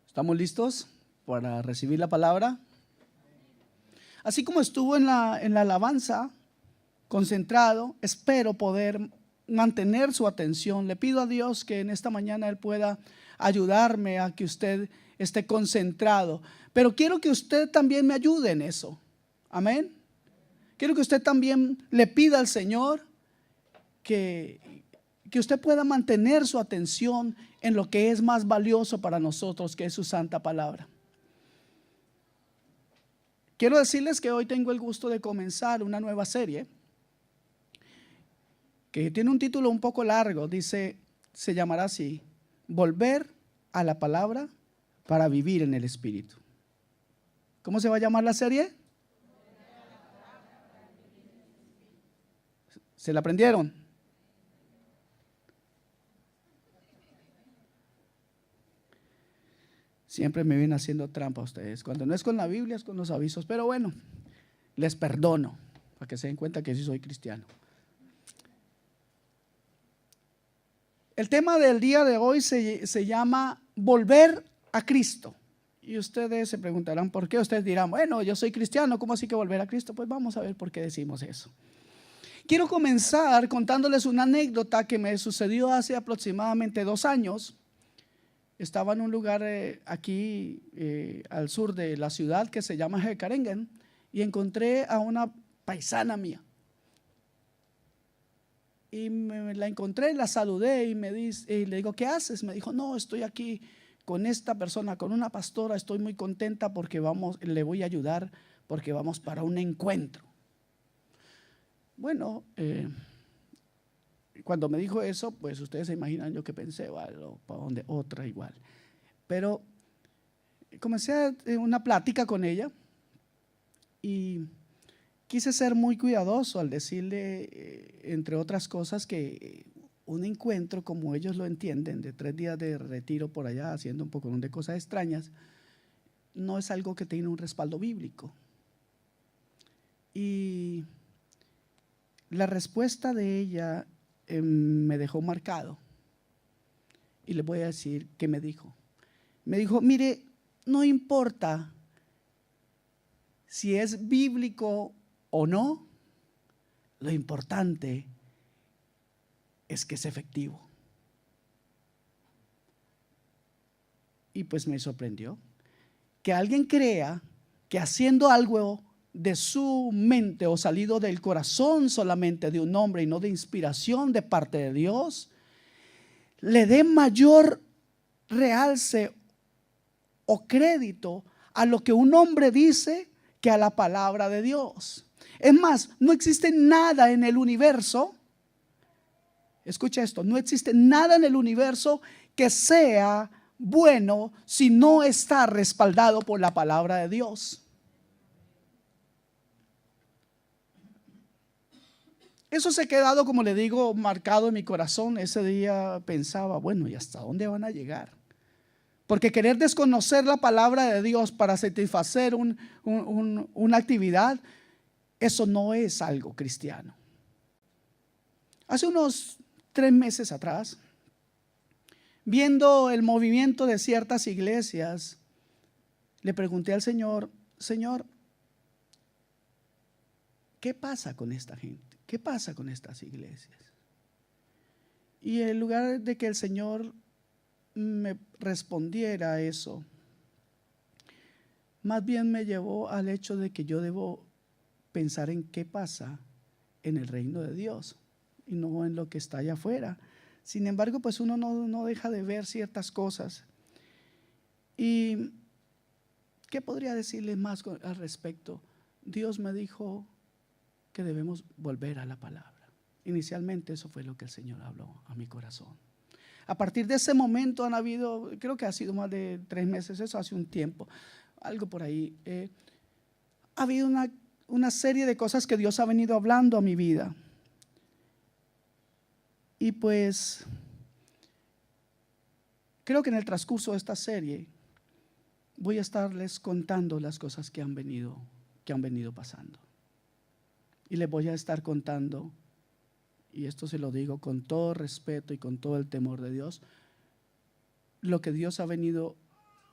¿Estamos listos para recibir la palabra? Así como estuvo en la alabanza, concentrado, espero poder mantener su atención. Le pido a Dios que en esta mañana Él pueda ayudarme a que usted esté concentrado. Pero quiero que usted también me ayude en eso. Amén. Quiero que usted también le pida al Señor que usted pueda mantener su atención en lo que es más valioso para nosotros, que es su santa palabra. Quiero decirles que hoy tengo el gusto de comenzar una nueva serie que tiene un título un poco largo. Se llamará así: Volver a la palabra para vivir en el Espíritu. ¿Cómo se va a llamar la serie? ¿Se la aprendieron? Siempre me vienen haciendo trampa a ustedes. Cuando no es con la Biblia, es con los avisos. Pero bueno, les perdono, para que se den cuenta que sí soy cristiano. El tema del día de hoy se llama Volver a Cristo. Y ustedes se preguntarán por qué. Ustedes dirán, bueno, yo soy cristiano, ¿cómo así que volver a Cristo? Pues vamos a ver por qué decimos eso. Quiero comenzar contándoles una anécdota que me sucedió hace aproximadamente 2 años. Estaba en un lugar aquí al sur de la ciudad que se llama Hecarengen, y encontré a una paisana mía. Y la encontré, la saludé y le digo, ¿qué haces? Me dijo, no, estoy aquí con esta persona, con una pastora, estoy muy contenta porque le voy a ayudar porque vamos para un encuentro. Bueno, cuando me dijo eso, pues ustedes se imaginan yo que pensé, bueno, ¿para dónde? Otra igual. Pero comencé una plática con ella y quise ser muy cuidadoso al decirle, entre otras cosas, que un encuentro, como ellos lo entienden, de 3 días de retiro por allá, haciendo un poco de cosas extrañas, no es algo que tiene un respaldo bíblico. Y la respuesta de ella me dejó marcado. Y le voy a decir qué me dijo. Me dijo, mire, no importa si es bíblico o no, lo importante es que es efectivo. Y pues me sorprendió que alguien crea que haciendo algo de su mente o salido del corazón solamente de un hombre y no de inspiración de parte de Dios, le dé mayor realce o crédito a lo que un hombre dice que a la palabra de Dios. Es más, no existe nada en el universo, escucha esto, no existe nada en el universo que sea bueno si no está respaldado por la palabra de Dios. Eso se ha quedado, como le digo, marcado en mi corazón. Ese día pensaba, bueno, ¿y hasta dónde van a llegar? Porque querer desconocer la palabra de Dios para satisfacer una actividad, eso no es algo cristiano. Hace unos 3 meses atrás, viendo el movimiento de ciertas iglesias, le pregunté al Señor, Señor, ¿qué pasa con esta gente? ¿Qué pasa con estas iglesias? Y en lugar de que el Señor me respondiera a eso, más bien me llevó al hecho de que yo debo pensar en qué pasa en el reino de Dios y no en lo que está allá afuera. Sin embargo, pues uno no deja de ver ciertas cosas. ¿Y qué podría decirles más al respecto? Dios me dijo que debemos volver a la palabra. Inicialmente eso fue lo que el Señor habló a mi corazón. A partir de ese momento han habido, creo que ha sido más de 3 meses, eso hace un tiempo, algo por ahí. Ha habido una serie de cosas que Dios ha venido hablando a mi vida. Y pues creo que en el transcurso de esta serie voy a estarles contando las cosas que han venido pasando. Y les voy a estar contando, y esto se lo digo con todo respeto y con todo el temor de Dios, lo que Dios ha venido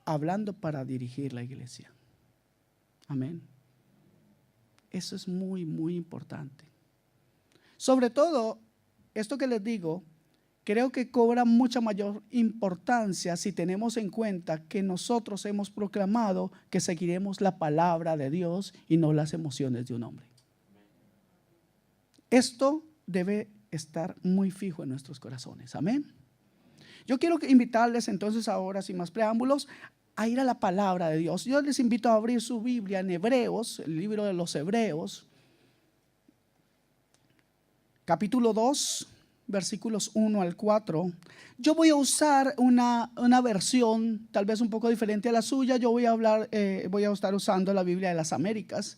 hablando para dirigir la iglesia. Amén. Eso es muy, muy importante. Sobre todo, esto que les digo, creo que cobra mucha mayor importancia si tenemos en cuenta que nosotros hemos proclamado que seguiremos la palabra de Dios y no las emociones de un hombre. Esto debe estar muy fijo en nuestros corazones. Amén. Yo quiero invitarles entonces ahora, sin más preámbulos, a ir a la palabra de Dios. Yo les invito a abrir su Biblia en Hebreos, el libro de los Hebreos, capítulo 2, versículos 1 al 4. Yo voy a usar una versión tal vez un poco diferente a la suya. Yo voy a estar usando la Biblia de las Américas.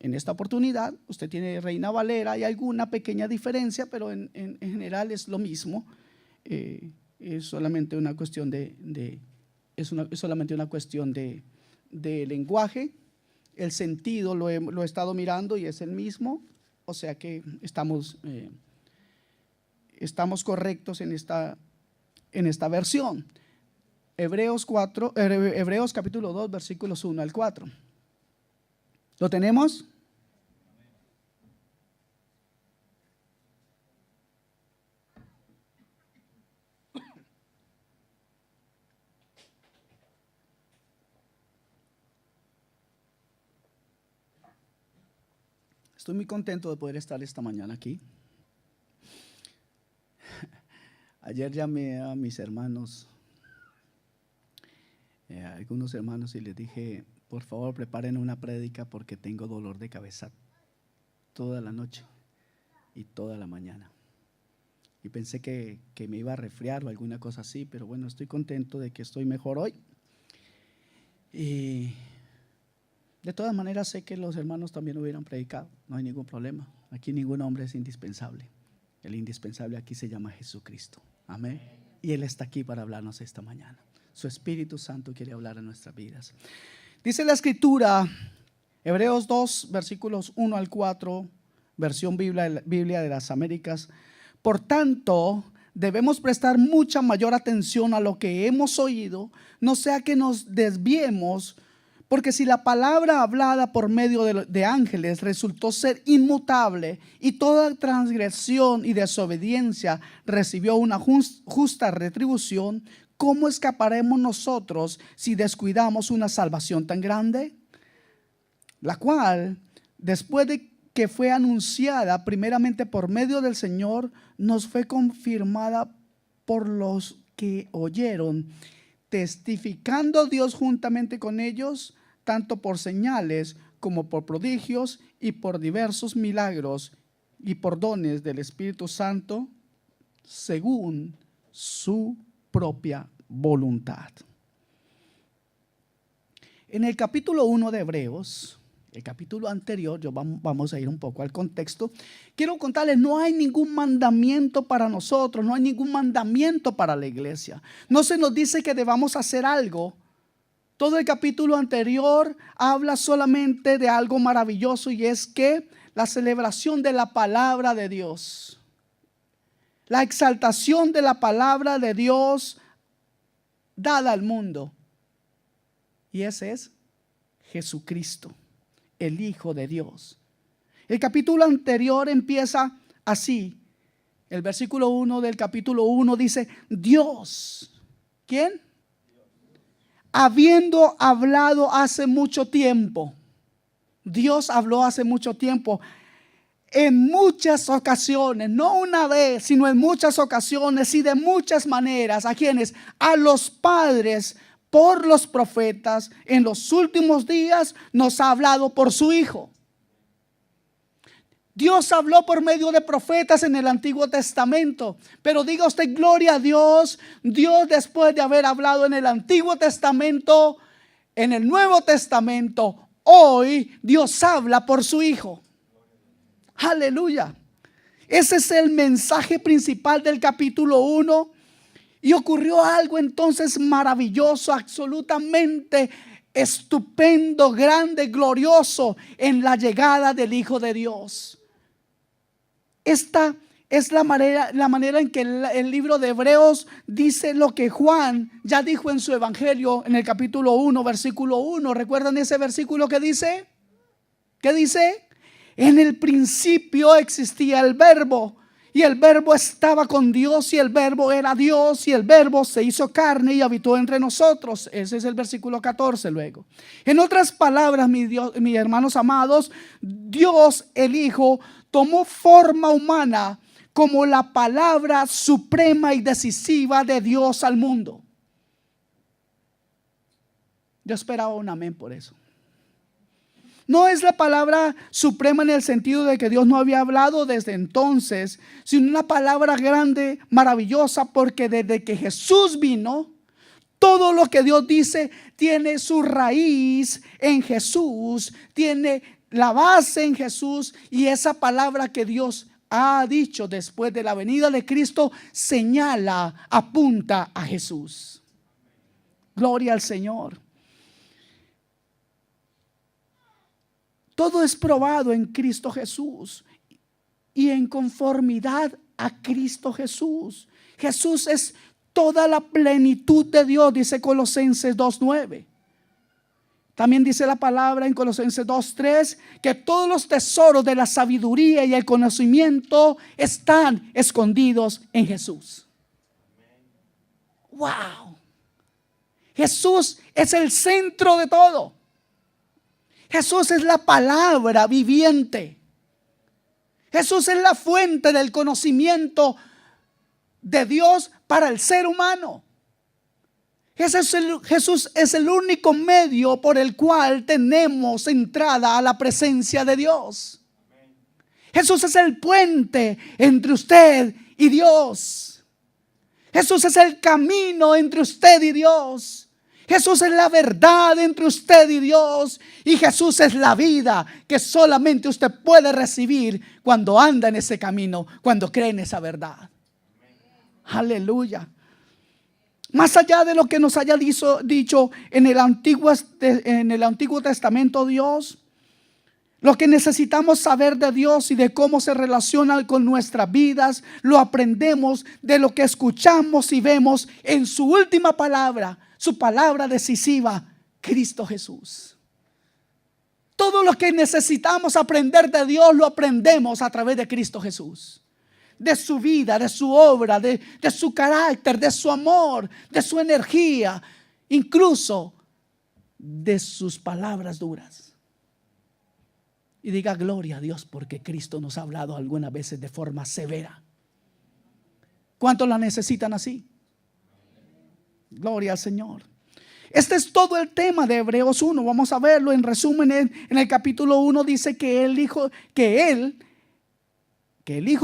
En esta oportunidad, usted tiene Reina Valera, hay alguna pequeña diferencia, pero en general es lo mismo. Es solamente una cuestión es solamente una cuestión de lenguaje. El sentido lo he estado mirando y es el mismo, o sea que estamos correctos en esta versión. Hebreos capítulo 2, versículos 1 al 4. ¿Lo tenemos? Estoy muy contento de poder estar esta mañana aquí. Ayer llamé a mis hermanos, a algunos hermanos, y les dije: por favor, preparen una prédica porque tengo dolor de cabeza toda la noche y toda la mañana. Y pensé que me iba a resfriar o alguna cosa así, pero bueno, estoy contento de que estoy mejor hoy. Y de todas maneras sé que los hermanos también hubieran predicado, no hay ningún problema. Aquí ningún hombre es indispensable. El indispensable aquí se llama Jesucristo. Amén. Y Él está aquí para hablarnos esta mañana. Su Espíritu Santo quiere hablar en nuestras vidas. Dice la Escritura, Hebreos 2, versículos 1 al 4, versión Biblia de las Américas. Por tanto, debemos prestar mucha mayor atención a lo que hemos oído, no sea que nos desviemos. Porque si la palabra hablada por medio de ángeles resultó ser inmutable y toda transgresión y desobediencia recibió una justa retribución, ¿cómo escaparemos nosotros si descuidamos una salvación tan grande? La cual, después de que fue anunciada primeramente por medio del Señor, nos fue confirmada por los que oyeron, testificando Dios juntamente con ellos, tanto por señales como por prodigios y por diversos milagros y por dones del Espíritu Santo, según su propia voluntad. En el capítulo 1 de Hebreos, el capítulo anterior, vamos a ir un poco al contexto. Quiero contarles, no hay ningún mandamiento para nosotros, no hay ningún mandamiento para la iglesia. No se nos dice que debamos hacer algo. Todo el capítulo anterior habla solamente de algo maravilloso, y es que la celebración de la palabra de Dios, la exaltación de la palabra de Dios dada al mundo. Y ese es Jesucristo, el Hijo de Dios. El capítulo anterior empieza así. El versículo 1 del capítulo 1 dice: Dios, ¿quién? Habiendo hablado hace mucho tiempo. Dios habló hace mucho tiempo, en muchas ocasiones, no una vez, sino en muchas ocasiones y de muchas maneras. ¿A quiénes? A los padres por los profetas. En los últimos días nos ha hablado por su Hijo. Dios habló por medio de profetas en el Antiguo Testamento, pero diga usted gloria a Dios. Dios, después de haber hablado en el Antiguo Testamento, en el Nuevo Testamento, hoy Dios habla por su Hijo. Aleluya. Ese es el mensaje principal del capítulo 1. Y ocurrió algo entonces maravilloso, absolutamente estupendo, grande, glorioso en la llegada del Hijo de Dios. es la manera en que el libro de Hebreos dice lo que Juan ya dijo en su evangelio en el capítulo 1, versículo 1. ¿Recuerdan ese versículo que dice? ¿Qué dice? En el principio existía el verbo, y el verbo estaba con Dios, y el verbo era Dios, y el verbo se hizo carne y habitó entre nosotros. Ese es el versículo 14 luego. En otras palabras, mis hermanos amados, Dios el Hijo tomó forma humana como la palabra suprema y decisiva de Dios al mundo. Yo esperaba un amén por eso. No es la palabra suprema en el sentido de que Dios no había hablado desde entonces, sino una palabra grande, maravillosa, porque desde que Jesús vino, todo lo que Dios dice tiene su raíz en Jesús, tiene la base en Jesús, y esa palabra que Dios ha dicho después de la venida de Cristo señala, apunta a Jesús. Gloria al Señor. Todo es probado en Cristo Jesús y en conformidad a Cristo Jesús. Jesús es toda la plenitud de Dios, dice Colosenses 2:9. También dice la palabra en Colosenses 2:3 que todos los tesoros de la sabiduría y el conocimiento están escondidos en Jesús. ¡Wow! Jesús es el centro de todo. Jesús es la palabra viviente. Jesús es la fuente del conocimiento de Dios para el ser humano. Jesús es el único medio por el cual tenemos entrada a la presencia de Dios. Jesús es el puente entre usted y Dios. Jesús es el camino entre usted y Dios. Jesús es la verdad entre usted y Dios. Y Jesús es la vida que solamente usted puede recibir cuando anda en ese camino, cuando cree en esa verdad. Aleluya. Más allá de lo que nos haya dicho en el Antiguo Testamento Dios, lo que necesitamos saber de Dios y de cómo se relaciona con nuestras vidas, lo aprendemos de lo que escuchamos y vemos en su última palabra, su palabra decisiva, Cristo Jesús. Todo lo que necesitamos aprender de Dios lo aprendemos a través de Cristo Jesús. De su vida, de su obra, de su carácter, de su amor, de su energía, incluso de sus palabras duras. Y diga gloria a Dios, porque Cristo nos ha hablado algunas veces de forma severa. ¿Cuántos la necesitan así? Gloria al Señor. Este es todo el tema de Hebreos 1. Vamos a verlo en resumen. En el capítulo 1 dice que el Hijo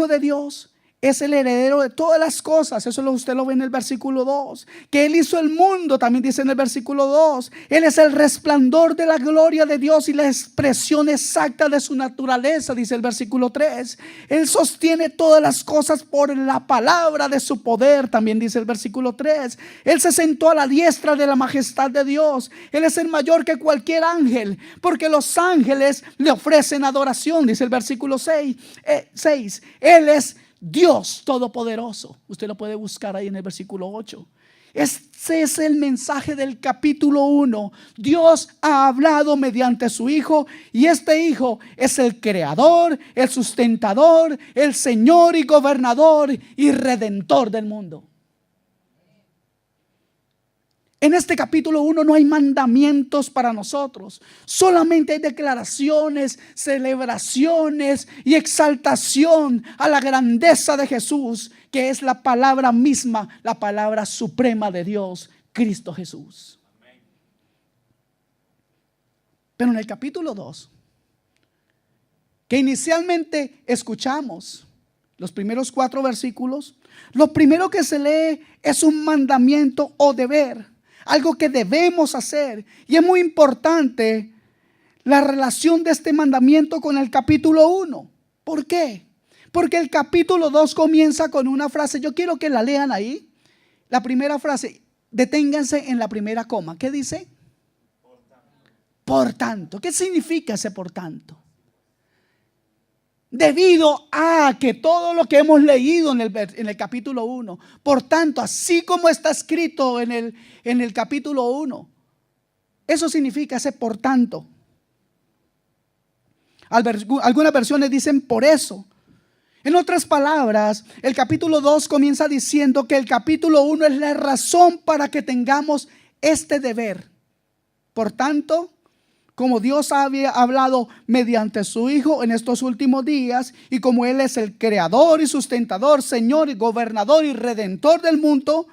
de Dios es el heredero de todas las cosas. Eso usted lo ve en el versículo 2. Que Él hizo el mundo, también dice en el versículo 2. Él es el resplandor de la gloria de Dios y la expresión exacta de su naturaleza, dice el versículo 3. Él sostiene todas las cosas por la palabra de su poder, también dice el versículo 3. Él se sentó a la diestra de la majestad de Dios. Él es el mayor que cualquier ángel, porque los ángeles le ofrecen adoración, dice el versículo 6. Él es Dios Todopoderoso. Usted lo puede buscar ahí en el versículo 8. Ese es el mensaje del capítulo 1. Dios ha hablado mediante su Hijo, y este Hijo es el creador, el sustentador, el Señor y gobernador y redentor del mundo. En este capítulo 1 no hay mandamientos para nosotros, solamente hay declaraciones, celebraciones y exaltación a la grandeza de Jesús, que es la palabra misma, la palabra suprema de Dios, Cristo Jesús. Pero en el capítulo 2, que inicialmente escuchamos, los primeros 4 versículos, lo primero que se lee es un mandamiento o deber. Algo que debemos hacer. Y es muy importante la relación de este mandamiento con el capítulo 1. ¿Por qué? Porque el capítulo 2 comienza con una frase. Yo quiero que la lean ahí. La primera frase. Deténganse en la primera coma. ¿Qué dice? Por tanto. ¿Qué significa ese por tanto? debido a que todo lo que hemos leído en el capítulo 1, por tanto, así como está escrito en el capítulo 1, eso significa ese por tanto. Algunas versiones dicen por eso. En otras palabras, el capítulo 2 comienza diciendo que el capítulo 1 es la razón para que tengamos este deber. Por tanto, como Dios había hablado mediante su Hijo en estos últimos días, y como Él es el creador y sustentador, Señor y gobernador y redentor del mundo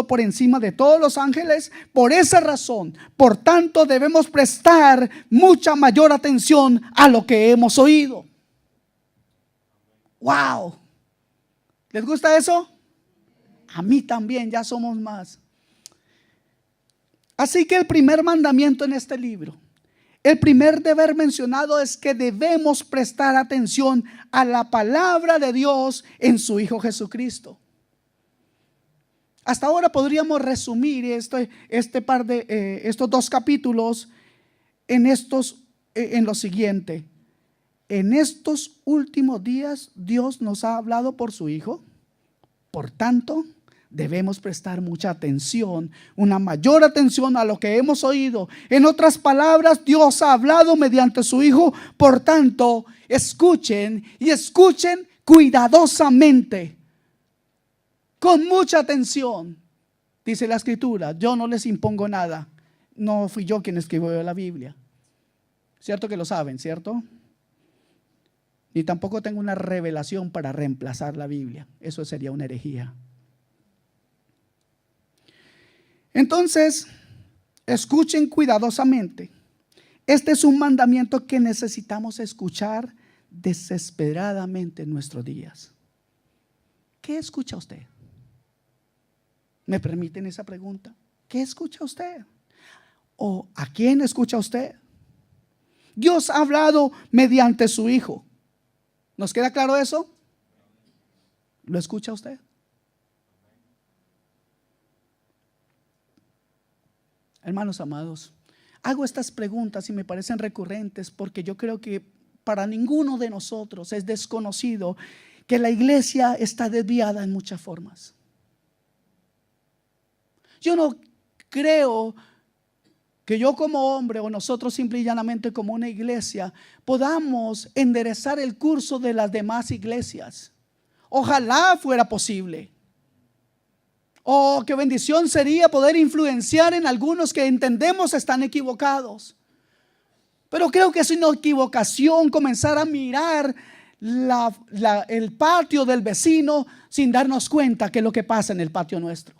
por encima de todos los ángeles, por esa razón, por tanto, debemos prestar mucha mayor atención a lo que hemos oído. ¡Wow! ¿Les gusta eso? A mí también, ya somos más. Así que el primer mandamiento en este libro, el primer deber mencionado es que debemos prestar atención a la palabra de Dios en su Hijo Jesucristo. Hasta ahora podríamos resumir estos dos capítulos en lo siguiente. En estos últimos días Dios nos ha hablado por su Hijo. Por tanto, debemos prestar mucha atención, una mayor atención a lo que hemos oído. En otras palabras, Dios ha hablado mediante su Hijo. Por tanto, escuchen y escuchen cuidadosamente, con mucha atención. Dice la Escritura: yo no les impongo nada. No fui yo quien escribió la Biblia. ¿Cierto que lo saben, cierto? Ni tampoco tengo una revelación para reemplazar la Biblia. Eso sería una herejía. Entonces, escuchen cuidadosamente. Este es un mandamiento que necesitamos escuchar desesperadamente en nuestros días. ¿Qué escucha usted? ¿Me permiten esa pregunta? ¿Qué escucha usted? ¿O a quién escucha usted? Dios ha hablado mediante su Hijo. ¿Nos queda claro eso? ¿Lo escucha usted? Hermanos amados, hago estas preguntas y me parecen recurrentes porque yo creo que para ninguno de nosotros es desconocido que la iglesia está desviada en muchas formas. Yo no creo que yo como hombre o nosotros simple y llanamente como una iglesia podamos enderezar el curso de las demás iglesias. Ojalá fuera posible. Oh, qué bendición sería poder influenciar en algunos que entendemos están equivocados. Pero creo que es una equivocación comenzar a mirar el patio del vecino sin darnos cuenta que es lo que pasa en el patio nuestro.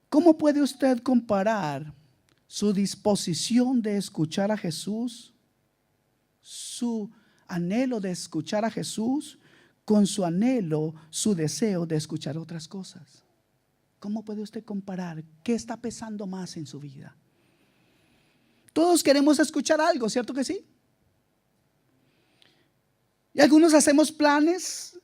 ¿Cómo puede usted comparar su disposición de escuchar a Jesús, su anhelo de escuchar a Jesús, con su anhelo, su deseo de escuchar otras cosas? ¿Cómo puede usted comparar? ¿Qué está pesando más en su vida? Todos queremos escuchar algo, ¿cierto que sí? Y algunos hacemos planes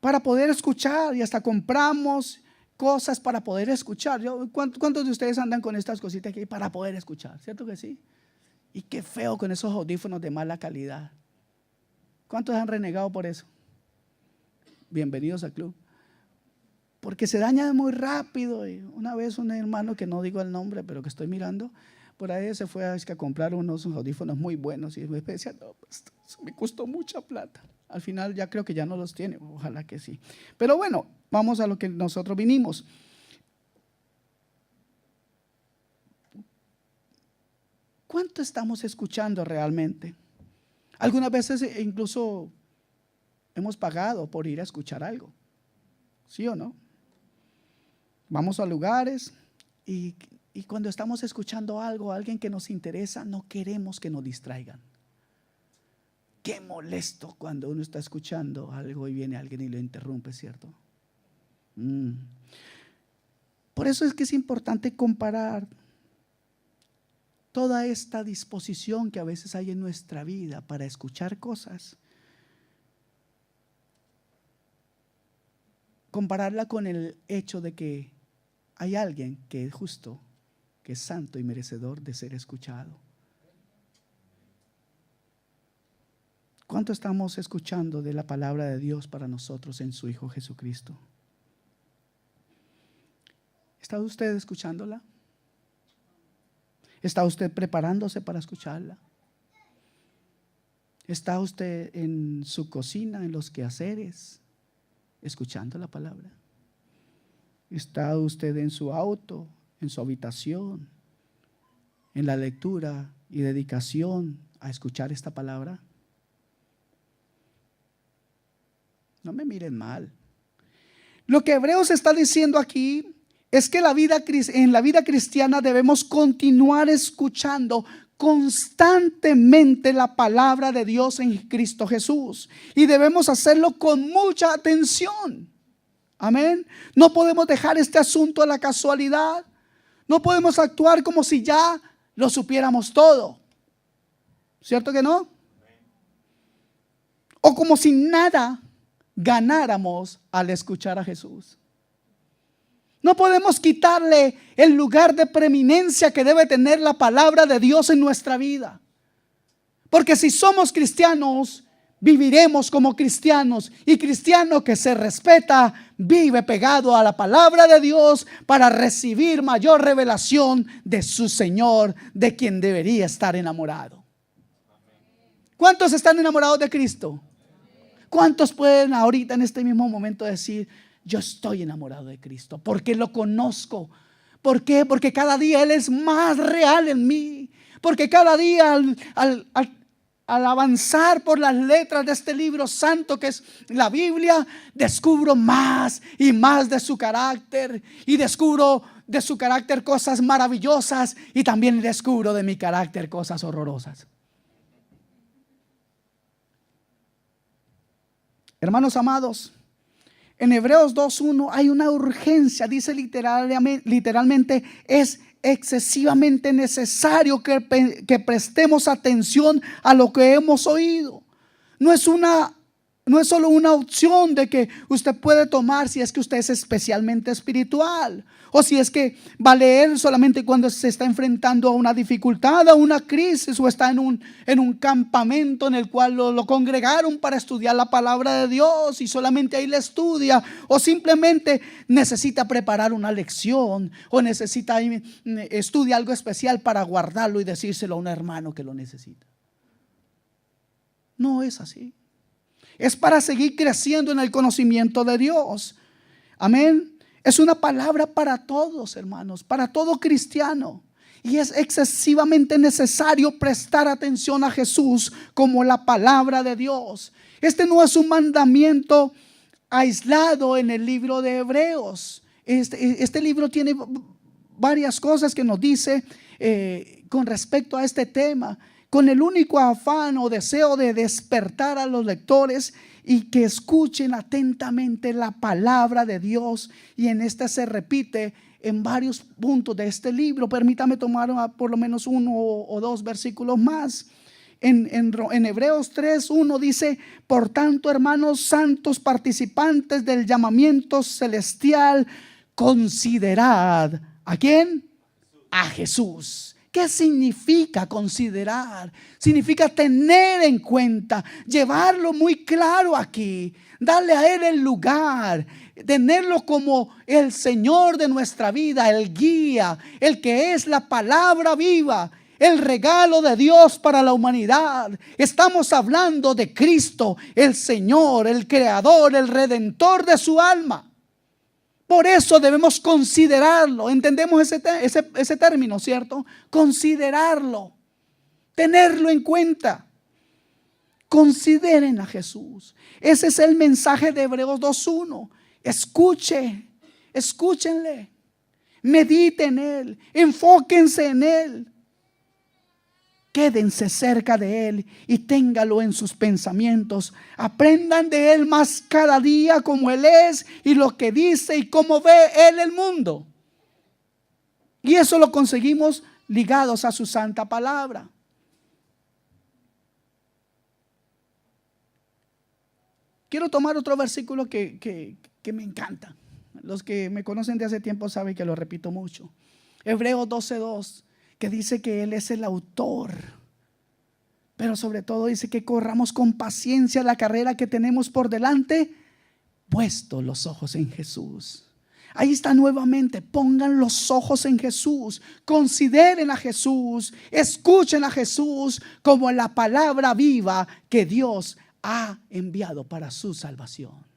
para poder escuchar y hasta compramos cosas para poder escuchar. ¿Cuántos de ustedes andan con estas cositas aquí para poder escuchar? ¿Cierto que sí? Y qué feo con esos audífonos de mala calidad. ¿Cuántos han renegado por eso? Bienvenidos al club. Porque se dañan muy rápido. Y una vez un hermano, que no digo el nombre, pero que estoy mirando, por ahí se fue a comprar unos audífonos muy buenos y me decía: no, pues, me costó mucha plata. Al final ya creo que ya no los tiene, ojalá que sí. Pero bueno, vamos a lo que nosotros vinimos. ¿Cuánto estamos escuchando realmente? Algunas veces incluso hemos pagado por ir a escuchar algo, ¿sí o no? Vamos a lugares y cuando estamos escuchando algo, alguien que nos interesa, no queremos que nos distraigan. Qué molesto cuando uno está escuchando algo y viene alguien y lo interrumpe, ¿cierto? Por eso es que es importante comparar toda esta disposición que a veces hay en nuestra vida para escuchar cosas, compararla con el hecho de que hay alguien que justo que es santo y merecedor de ser escuchado. ¿Cuánto estamos escuchando de la palabra de Dios para nosotros en su Hijo Jesucristo? ¿Está usted escuchándola? ¿Está usted preparándose para escucharla? ¿Está usted en su cocina, en los quehaceres, escuchando la palabra? ¿Está usted en su auto, en su habitación, en la lectura y dedicación a escuchar esta palabra? No me miren mal. Lo que Hebreos está diciendo aquí es que en la vida cristiana debemos continuar escuchando constantemente la palabra de Dios en Cristo Jesús, y debemos hacerlo con mucha atención. Amén. No podemos dejar este asunto a la casualidad. No podemos actuar como si ya lo supiéramos todo. ¿Cierto que no? O como si nada ganáramos al escuchar a Jesús. No podemos quitarle el lugar de preeminencia que debe tener la palabra de Dios en nuestra vida. Porque si somos cristianos, viviremos como cristianos, y cristiano que se respeta vive pegado a la palabra de Dios para recibir mayor revelación de su Señor, de quien debería estar enamorado. ¿Cuántos están enamorados de Cristo? ¿Cuántos pueden ahorita en este mismo momento decir: yo estoy enamorado de Cristo porque lo conozco? ¿Por qué? Porque cada día Él es más real en mí. Porque cada día al avanzar por las letras de este libro santo que es la Biblia, descubro más y más de su carácter, y descubro de su carácter cosas maravillosas, y también descubro de mi carácter cosas horrorosas. Hermanos amados, en Hebreos 2:1 hay una urgencia. Dice literalmente, es excesivamente necesario que prestemos atención a lo que hemos oído. No es solo una opción de que usted puede tomar si es que usted es especialmente espiritual, o si es que va a leer solamente cuando se está enfrentando a una dificultad, a una crisis, o está en un campamento en el cual lo congregaron para estudiar la palabra de Dios y solamente ahí la estudia, o simplemente necesita preparar una lección, o necesita estudiar algo especial para guardarlo y decírselo a un hermano que lo necesita. No es así. Es para seguir creciendo en el conocimiento de Dios. Amén. Es una palabra para todos, hermanos, para todo cristiano. Y es excesivamente necesario prestar atención a Jesús como la palabra de Dios. Este no es un mandamiento aislado en el libro de Hebreos. Este libro tiene varias cosas que nos dice con respecto a este tema, con el único afán o deseo de despertar a los lectores y que escuchen atentamente la palabra de Dios. Y en esta se repite en varios puntos de este libro. Permítame tomar por lo menos uno o dos versículos más. En Hebreos 3:1 dice: por tanto, hermanos santos, participantes del llamamiento celestial, considerad ¿a quién? A Jesús. ¿Qué significa considerar? Significa tener en cuenta, llevarlo muy claro aquí, darle a Él el lugar, tenerlo como el Señor de nuestra vida, el guía, el que es la palabra viva, el regalo de Dios para la humanidad. Estamos hablando de Cristo, el Señor, el Creador, el Redentor de su alma. Por eso debemos considerarlo. Entendemos ese término, ¿cierto? Considerarlo, tenerlo en cuenta. Consideren a Jesús. Ese es el mensaje de Hebreos 2:1. Escúchenle, mediten en Él, enfóquense en Él. Quédense cerca de Él y téngalo en sus pensamientos. Aprendan de Él más cada día, como Él es y lo que dice y cómo ve Él el mundo. Y eso lo conseguimos ligados a su santa palabra. Quiero tomar otro versículo que me encanta. Los que me conocen de hace tiempo saben que lo repito mucho. Hebreos 12:2, que dice que Él es el autor. Pero sobre todo dice que corramos con paciencia la carrera que tenemos por delante, puestos los ojos en Jesús. Ahí está nuevamente, pongan los ojos en Jesús, consideren a Jesús, escuchen a Jesús como la palabra viva que Dios ha enviado para su salvación.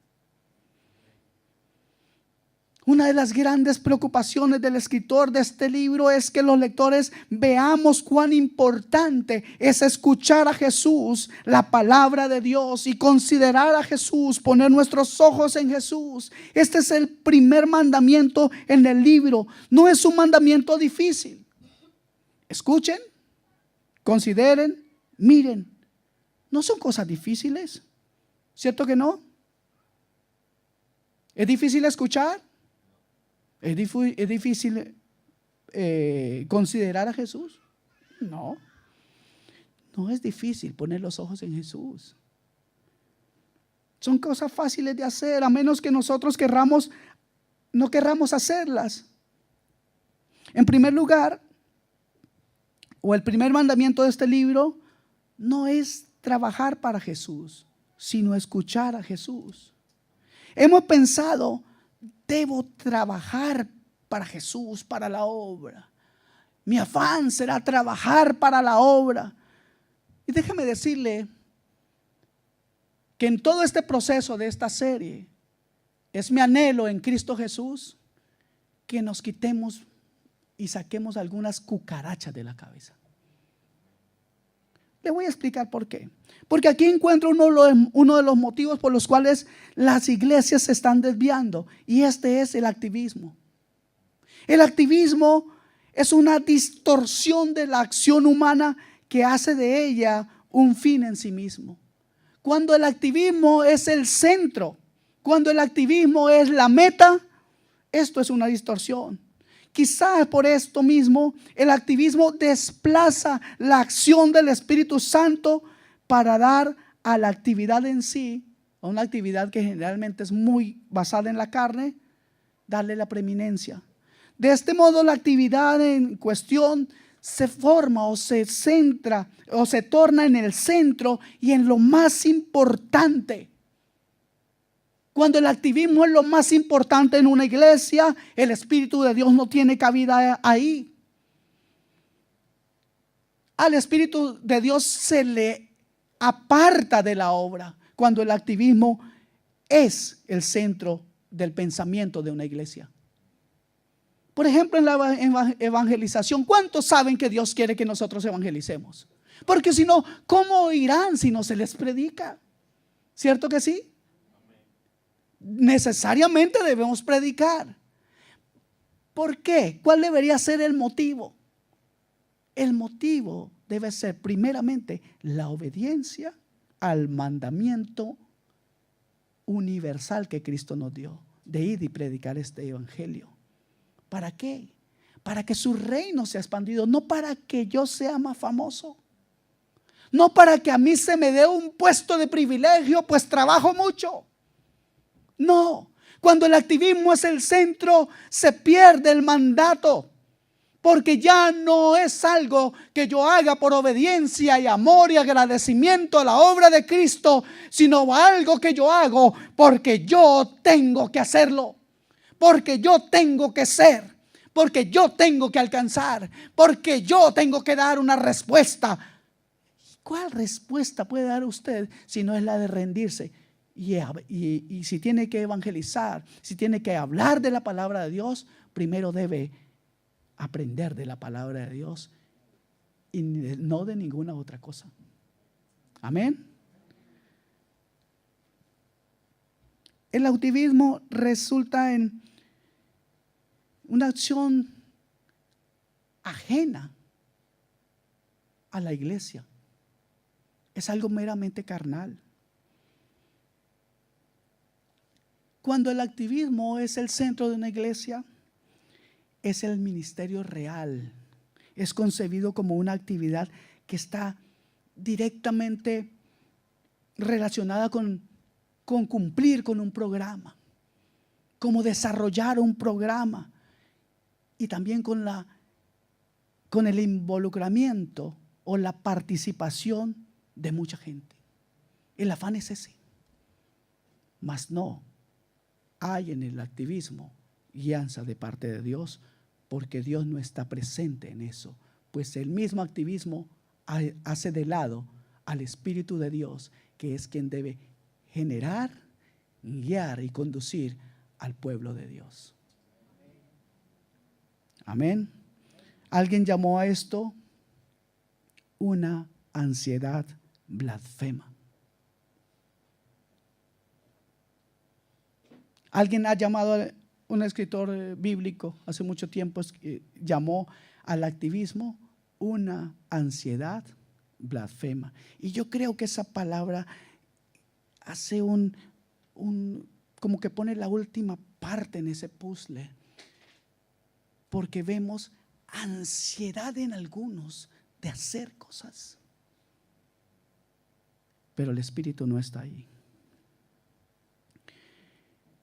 Una de las grandes preocupaciones del escritor de este libro es que los lectores veamos cuán importante es escuchar a Jesús, la palabra de Dios, y considerar a Jesús, poner nuestros ojos en Jesús. Este es el primer mandamiento en el libro. No es un mandamiento difícil. Escuchen, consideren, miren. No son cosas difíciles, ¿cierto que no? ¿Es difícil escuchar? ¿Es difícil considerar a Jesús? No, no es difícil poner los ojos en Jesús. Son cosas fáciles de hacer, a menos que nosotros no querramos hacerlas. En primer lugar, o el primer mandamiento de este libro, no es trabajar para Jesús, sino escuchar a Jesús. Hemos pensado, debo trabajar para Jesús, para la obra. Mi afán será trabajar para la obra. Y déjeme decirle que en todo este proceso de esta serie, es mi anhelo en Cristo Jesús que nos quitemos y saquemos algunas cucarachas de la cabeza. Le voy a explicar por qué. Porque aquí encuentro uno de los motivos por los cuales las iglesias se están desviando, y este es el activismo. El activismo es una distorsión de la acción humana que hace de ella un fin en sí mismo. Cuando el activismo es el centro, cuando el activismo es la meta, esto es una distorsión. Quizás por esto mismo el activismo desplaza la acción del Espíritu Santo para dar a la actividad en sí, a una actividad que generalmente es muy basada en la carne, darle la preeminencia. De este modo la actividad en cuestión se forma o se centra o se torna en el centro y en lo más importante. Cuando el activismo es lo más importante en una iglesia, el Espíritu de Dios no tiene cabida ahí. Al Espíritu de Dios se le aparta de la obra cuando el activismo es el centro del pensamiento de una iglesia. Por ejemplo, en la evangelización, ¿cuántos saben que Dios quiere que nosotros evangelicemos? Porque si no, ¿cómo irán si no se les predica? ¿Cierto que sí? Necesariamente debemos predicar. ¿Por qué? ¿Cuál debería ser el motivo? El motivo debe ser primeramente la obediencia al mandamiento universal que Cristo nos dio, de ir y predicar este evangelio. ¿Para qué? Para que su reino sea expandido, no para que yo sea más famoso, no para que a mí se me dé un puesto de privilegio, pues trabajo mucho. No, cuando el activismo es el centro, se pierde el mandato, porque ya no es algo que yo haga por obediencia y amor y agradecimiento a la obra de Cristo, sino algo que yo hago porque yo tengo que hacerlo, porque yo tengo que ser, porque yo tengo que alcanzar, porque yo tengo que dar una respuesta. ¿Cuál respuesta puede dar usted si no es la de rendirse? Y si tiene que evangelizar, si tiene que hablar de la palabra de Dios, primero debe aprender de la palabra de Dios y no de ninguna otra cosa. Amén. El activismo resulta en una acción ajena a la iglesia. Es algo meramente carnal. Cuando el activismo es el centro de una iglesia, es el ministerio real. Es concebido como una actividad que está directamente relacionada con cumplir con un programa, como desarrollar un programa. y también con el involucramiento o la participación de mucha gente. El afán es ese. Mas no hay en el activismo guianza de parte de Dios, porque Dios no está presente en eso, pues el mismo activismo hace de lado al Espíritu de Dios, que es quien debe generar, guiar y conducir al pueblo de Dios. Amén. Alguien llamó a esto una ansiedad blasfema. Alguien ha llamado, un escritor bíblico hace mucho tiempo llamó al activismo una ansiedad blasfema. Y yo creo que esa palabra hace como que pone la última parte en ese puzzle, porque vemos ansiedad en algunos de hacer cosas, pero el Espíritu no está ahí.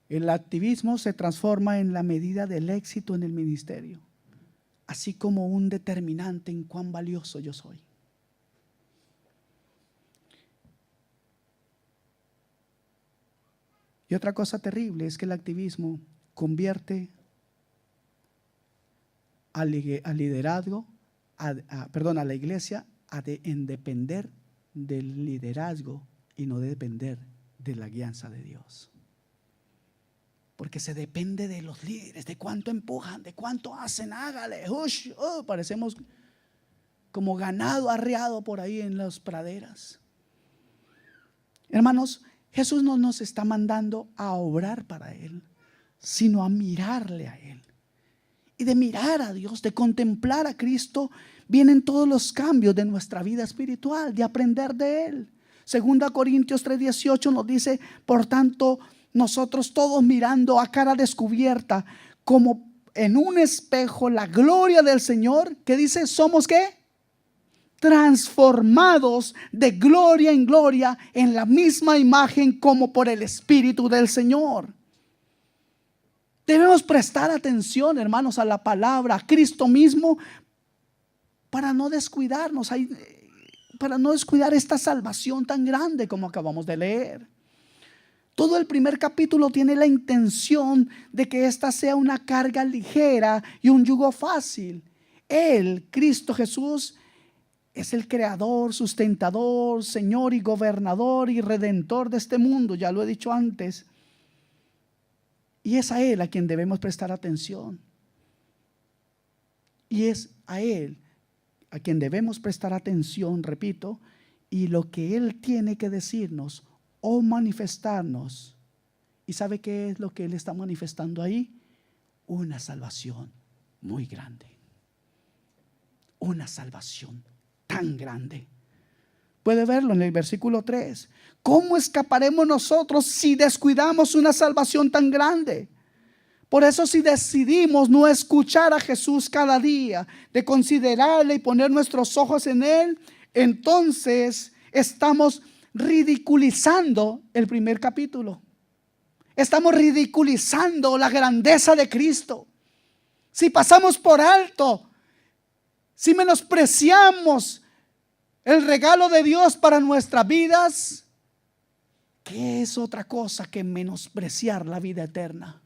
El activismo se transforma en la medida del éxito en el ministerio, así como un determinante en cuán valioso yo soy. Y otra cosa terrible es que el activismo convierte al liderazgo, a la iglesia en depender del liderazgo y no de depender de la guianza de Dios. Porque se depende de los líderes, de cuánto empujan, de cuánto hacen, hágale, parecemos como ganado arreado por ahí en las praderas. Hermanos, Jesús no nos está mandando a obrar para Él, sino a mirarle a Él. Y de mirar a Dios, de contemplar a Cristo, vienen todos los cambios de nuestra vida espiritual, de aprender de Él. 2 Corintios 3:18 nos dice: por tanto, nosotros todos mirando a cara descubierta, como en un espejo, la gloria del Señor, ¿qué dice? ¿Somos qué? Transformados de gloria en gloria en la misma imagen como por el Espíritu del Señor. Debemos prestar atención, hermanos, a la palabra, a Cristo mismo, para no descuidarnos, para no descuidar esta salvación tan grande como acabamos de leer. Todo el primer capítulo tiene la intención de que esta sea una carga ligera y un yugo fácil. Él, Cristo Jesús, es el creador, sustentador, Señor y gobernador y redentor de este mundo, ya lo he dicho antes. Y es a Él a quien debemos prestar atención. Y es a Él a quien debemos prestar atención, repito, y lo que Él tiene que decirnos o manifestarnos. ¿Y sabe qué es lo que Él está manifestando ahí? Una salvación muy grande. Una salvación tan grande. Puede verlo en el versículo 3. ¿Cómo escaparemos nosotros si descuidamos una salvación tan grande? Por eso, si decidimos no escuchar a Jesús cada día, de considerarle y poner nuestros ojos en Él, entonces estamos ridiculizando el primer capítulo. Estamos ridiculizando la grandeza de Cristo. Si pasamos por alto, si menospreciamos el regalo de Dios para nuestras vidas, ¿qué es otra cosa que menospreciar la vida eterna?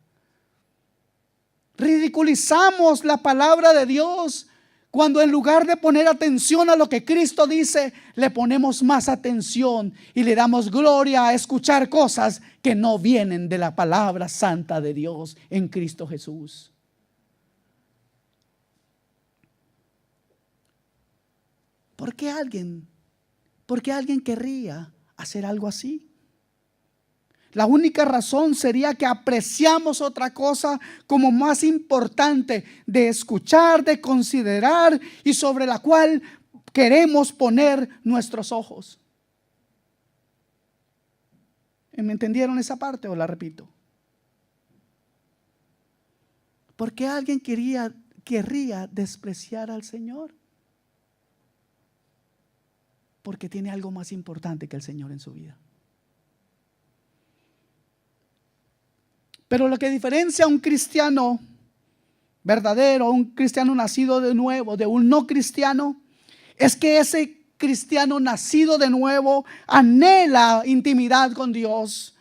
Ridiculizamos la palabra de Dios cuando en lugar de poner atención a lo que Cristo dice, le ponemos más atención y le damos gloria a escuchar cosas que no vienen de la palabra santa de Dios en Cristo Jesús. ¿Por qué alguien querría hacer algo así? La única razón sería que apreciamos otra cosa como más importante de escuchar, de considerar y sobre la cual queremos poner nuestros ojos. ¿Me entendieron esa parte o la repito? ¿Por qué alguien querría despreciar al Señor? Porque tiene algo más importante que el Señor en su vida. Pero lo que diferencia a un cristiano verdadero, un cristiano nacido de nuevo, de un no cristiano, es que ese cristiano nacido de nuevo anhela intimidad con Dios.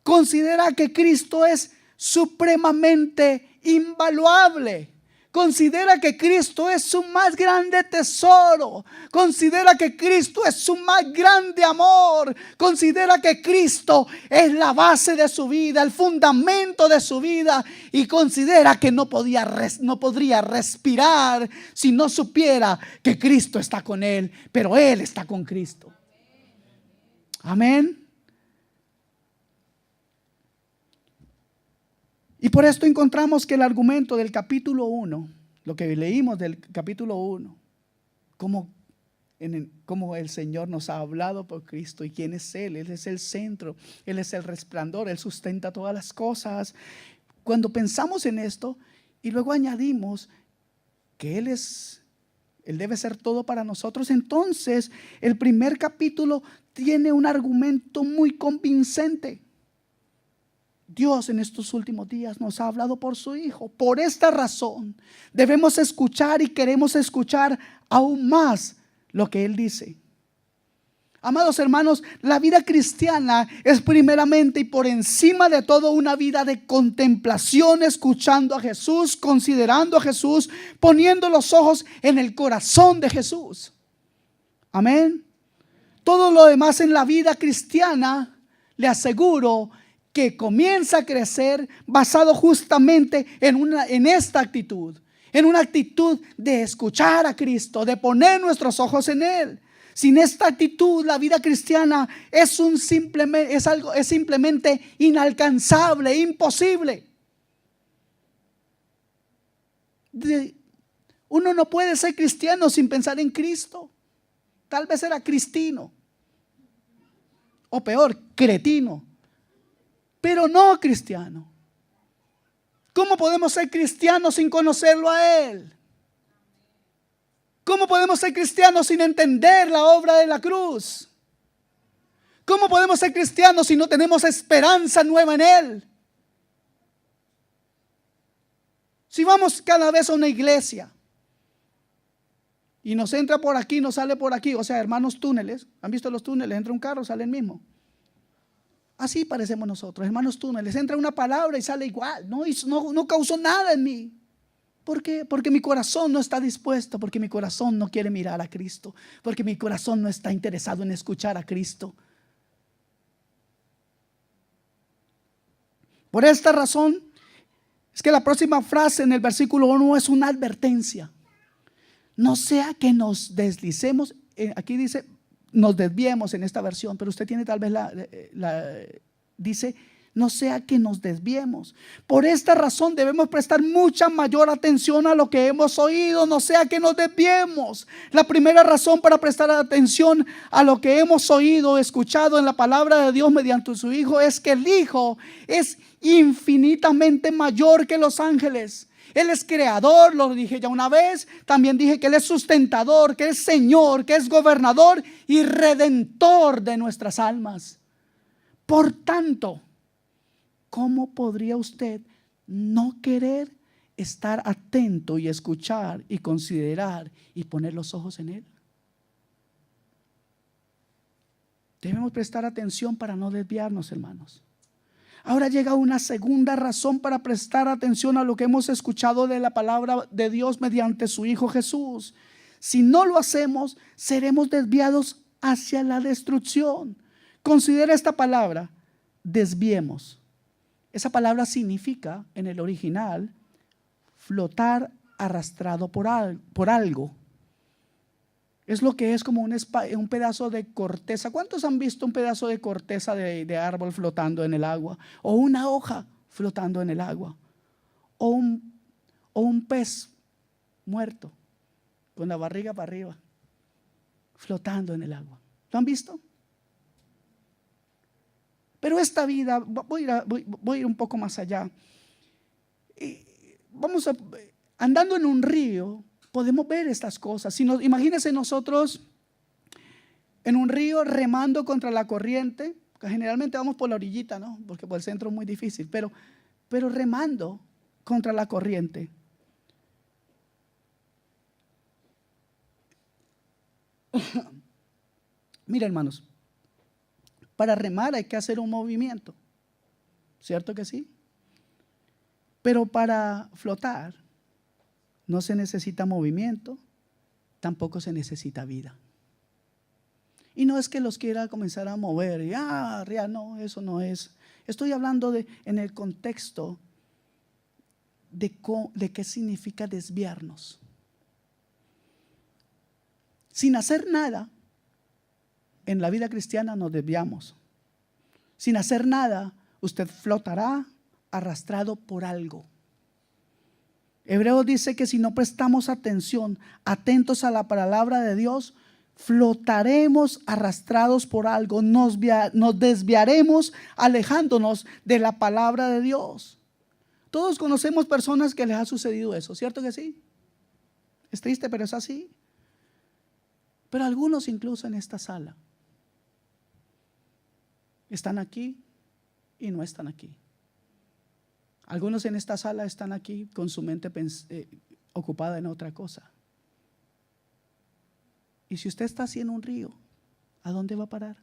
Considera que Cristo es supremamente invaluable. Considera que Cristo es su más grande tesoro. Considera que Cristo es su más grande amor. Considera que Cristo es la base de su vida, el fundamento de su vida. Y considera que no podría respirar si no supiera que Cristo está con él. Pero él está con Cristo. Amén. Y por esto encontramos que el argumento del capítulo 1, lo que leímos del capítulo 1, como el Señor nos ha hablado por Cristo y quién es Él. Él es el centro, Él es el resplandor, Él sustenta todas las cosas. Cuando pensamos en esto y luego añadimos que Él debe ser todo para nosotros, entonces el primer capítulo tiene un argumento muy convincente. Dios en estos últimos días nos ha hablado por su Hijo. Por esta razón debemos escuchar y queremos escuchar aún más lo que Él dice. Amados hermanos, la vida cristiana es primeramente y por encima de todo una vida de contemplación, escuchando a Jesús, considerando a Jesús, poniendo los ojos en el corazón de Jesús. Amén. Todo lo demás en la vida cristiana, le aseguro, que comienza a crecer basado justamente en esta actitud, en una actitud de escuchar a Cristo, de poner nuestros ojos en Él. Sin esta actitud, la vida cristiana es simplemente inalcanzable, imposible. Uno no puede ser cristiano sin pensar en Cristo. Tal vez era cristino, o peor, cretino, pero no cristiano. ¿Cómo podemos ser cristianos sin conocerlo a Él? ¿Cómo podemos ser cristianos sin entender la obra de la cruz? ¿Cómo podemos ser cristianos si no tenemos esperanza nueva en Él? Si vamos cada vez a una iglesia y nos entra por aquí, nos sale por aquí, o sea, hermanos túneles, ¿han visto los túneles? Entra un carro, sale el mismo. Así parecemos nosotros, hermanos túneles. Entra una palabra y sale igual. No causó nada en mí. ¿Por qué? Porque mi corazón no está dispuesto, porque mi corazón no quiere mirar a Cristo, porque mi corazón no está interesado en escuchar a Cristo. Por esta razón es que la próxima frase en el versículo 1 es una advertencia. No sea que nos deslicemos, aquí dice nos desviemos en esta versión, pero usted tiene tal vez dice, no sea que nos desviemos. Por esta razón debemos prestar mucha mayor atención a lo que hemos oído, no sea que nos desviemos. La primera razón para prestar atención a lo que hemos oído, escuchado en la palabra de Dios mediante su Hijo, es que el Hijo es infinitamente mayor que los ángeles. Él es creador, lo dije ya una vez. También dije que Él es sustentador, que es Señor, que es gobernador y redentor de nuestras almas. Por tanto, ¿cómo podría usted no querer estar atento y escuchar y considerar y poner los ojos en Él? Debemos prestar atención para no desviarnos, hermanos. Ahora llega una segunda razón para prestar atención a lo que hemos escuchado de la palabra de Dios mediante su Hijo Jesús. Si no lo hacemos, seremos desviados hacia la destrucción. Considera esta palabra, desviemos. Esa palabra significa, en el original, flotar arrastrado por algo. Es lo que es como un pedazo de corteza. ¿Cuántos han visto un pedazo de corteza de árbol flotando en el agua? O una hoja flotando en el agua. O un pez muerto con la barriga para arriba, flotando en el agua. ¿Lo han visto? Pero esta vida, voy a ir un poco más allá. Andando en un río, podemos ver estas cosas. Imagínense nosotros en un río remando contra la corriente, porque generalmente vamos por la orillita, ¿no? Porque por el centro es muy difícil, pero remando contra la corriente. Mira, hermanos, para remar hay que hacer un movimiento, ¿cierto que sí? Pero para flotar no se necesita movimiento, tampoco se necesita vida. Y no es que los quiera comenzar a mover, y no, eso no es. Estoy hablando en el contexto de qué significa desviarnos. Sin hacer nada, en la vida cristiana nos desviamos. Sin hacer nada, usted flotará arrastrado por algo. Hebreos dice que si no prestamos atención, atentos a la palabra de Dios, flotaremos arrastrados por algo, nos desviaremos alejándonos de la palabra de Dios. Todos conocemos personas que les ha sucedido eso, ¿cierto que sí? Es triste, pero es así. Pero algunos incluso en esta sala están aquí y no están aquí. Algunos en esta sala están aquí con su mente ocupada en otra cosa. Y si usted está así en un río, ¿a dónde va a parar?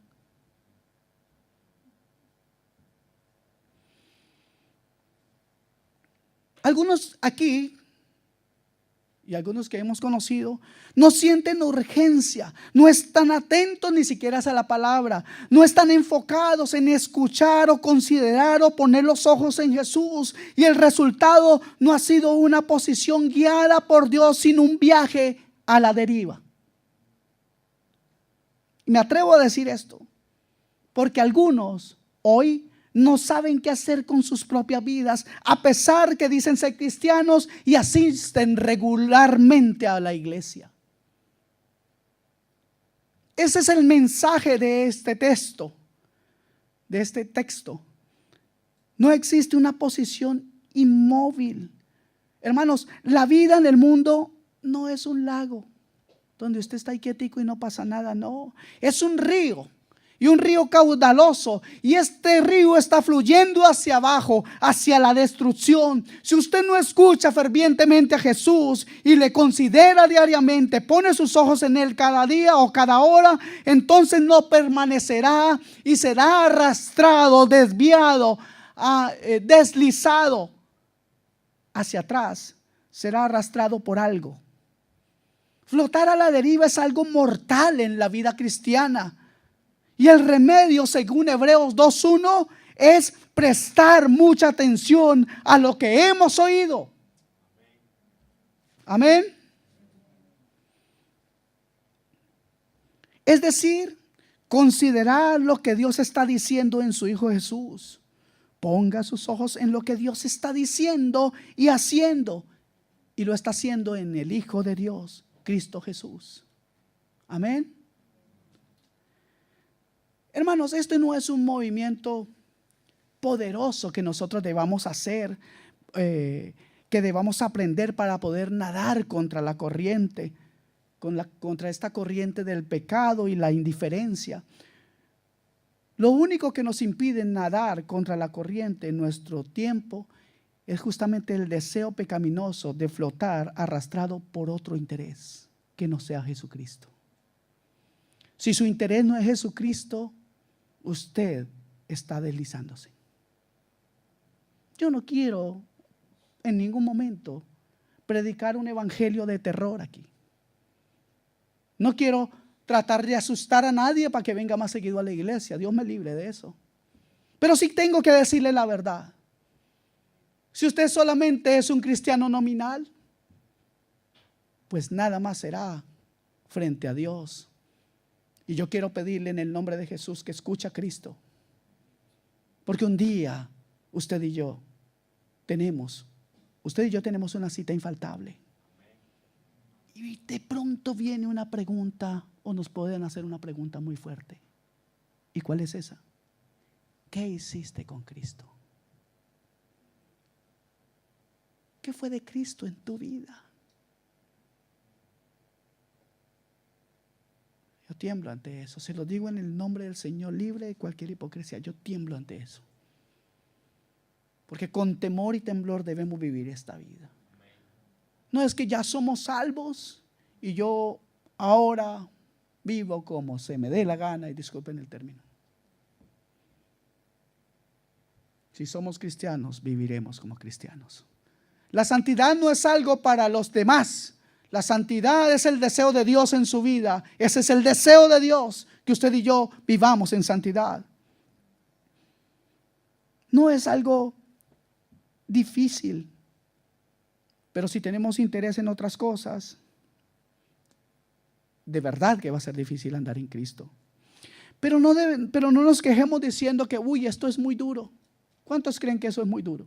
Algunos aquí y algunos que hemos conocido no sienten urgencia, no están atentos ni siquiera a la palabra, no están enfocados en escuchar o considerar o poner los ojos en Jesús, y el resultado no ha sido una posición guiada por Dios, sino un viaje a la deriva. Y me atrevo a decir esto porque algunos hoy no saben qué hacer con sus propias vidas, a pesar que dicen ser cristianos y asisten regularmente a la iglesia. Ese es el mensaje de este texto. No existe una posición inmóvil. Hermanos, la vida en el mundo no es un lago donde usted está ahí quietico y no pasa nada. No, es un río. Y un río caudaloso, y este río está fluyendo hacia abajo, hacia la destrucción. Si usted no escucha fervientemente a Jesús y le considera diariamente, pone sus ojos en Él cada día o cada hora, entonces no permanecerá y será arrastrado, desviado, deslizado hacia atrás. Será arrastrado por algo. Flotar a la deriva es algo mortal en la vida cristiana. Y el remedio, según Hebreos 2:1, es prestar mucha atención a lo que hemos oído. Amén. Es decir, considerar lo que Dios está diciendo en su Hijo Jesús. Ponga sus ojos en lo que Dios está diciendo y haciendo. Y lo está haciendo en el Hijo de Dios, Cristo Jesús. Amén. Hermanos, este no es un movimiento poderoso que nosotros debamos hacer, que debamos aprender para poder nadar contra la corriente, contra esta corriente del pecado y la indiferencia. Lo único que nos impide nadar contra la corriente en nuestro tiempo es justamente el deseo pecaminoso de flotar arrastrado por otro interés que no sea Jesucristo. Si su interés no es Jesucristo, usted está deslizándose. Yo no quiero en ningún momento predicar un evangelio de terror aquí. No quiero tratar de asustar a nadie para que venga más seguido a la iglesia. Dios me libre de eso. Pero sí tengo que decirle la verdad. Si usted solamente es un cristiano nominal, pues nada más será frente a Dios. Y yo quiero pedirle en el nombre de Jesús que escuche a Cristo. Porque un día usted y yo tenemos una cita infaltable. Y de pronto viene una pregunta, o nos pueden hacer una pregunta muy fuerte. ¿Y cuál es esa? ¿Qué hiciste con Cristo? ¿Qué fue de Cristo en tu vida? Yo tiemblo ante eso. Se lo digo en el nombre del Señor, libre de cualquier hipocresía. Yo tiemblo ante eso. Porque con temor y temblor debemos vivir esta vida. No es que ya somos salvos y yo ahora Vivo como se me dé la gana, y disculpen el término. Si somos cristianos, viviremos como cristianos. La santidad no es algo para los demás. La santidad es el deseo de Dios en su vida. Ese es el deseo de Dios, que usted y yo vivamos en santidad. No es algo difícil, pero si tenemos interés en otras cosas, de verdad que va a ser difícil andar en Cristo. Pero no nos quejemos diciendo que, uy, esto es muy duro. ¿Cuántos creen que eso es muy duro?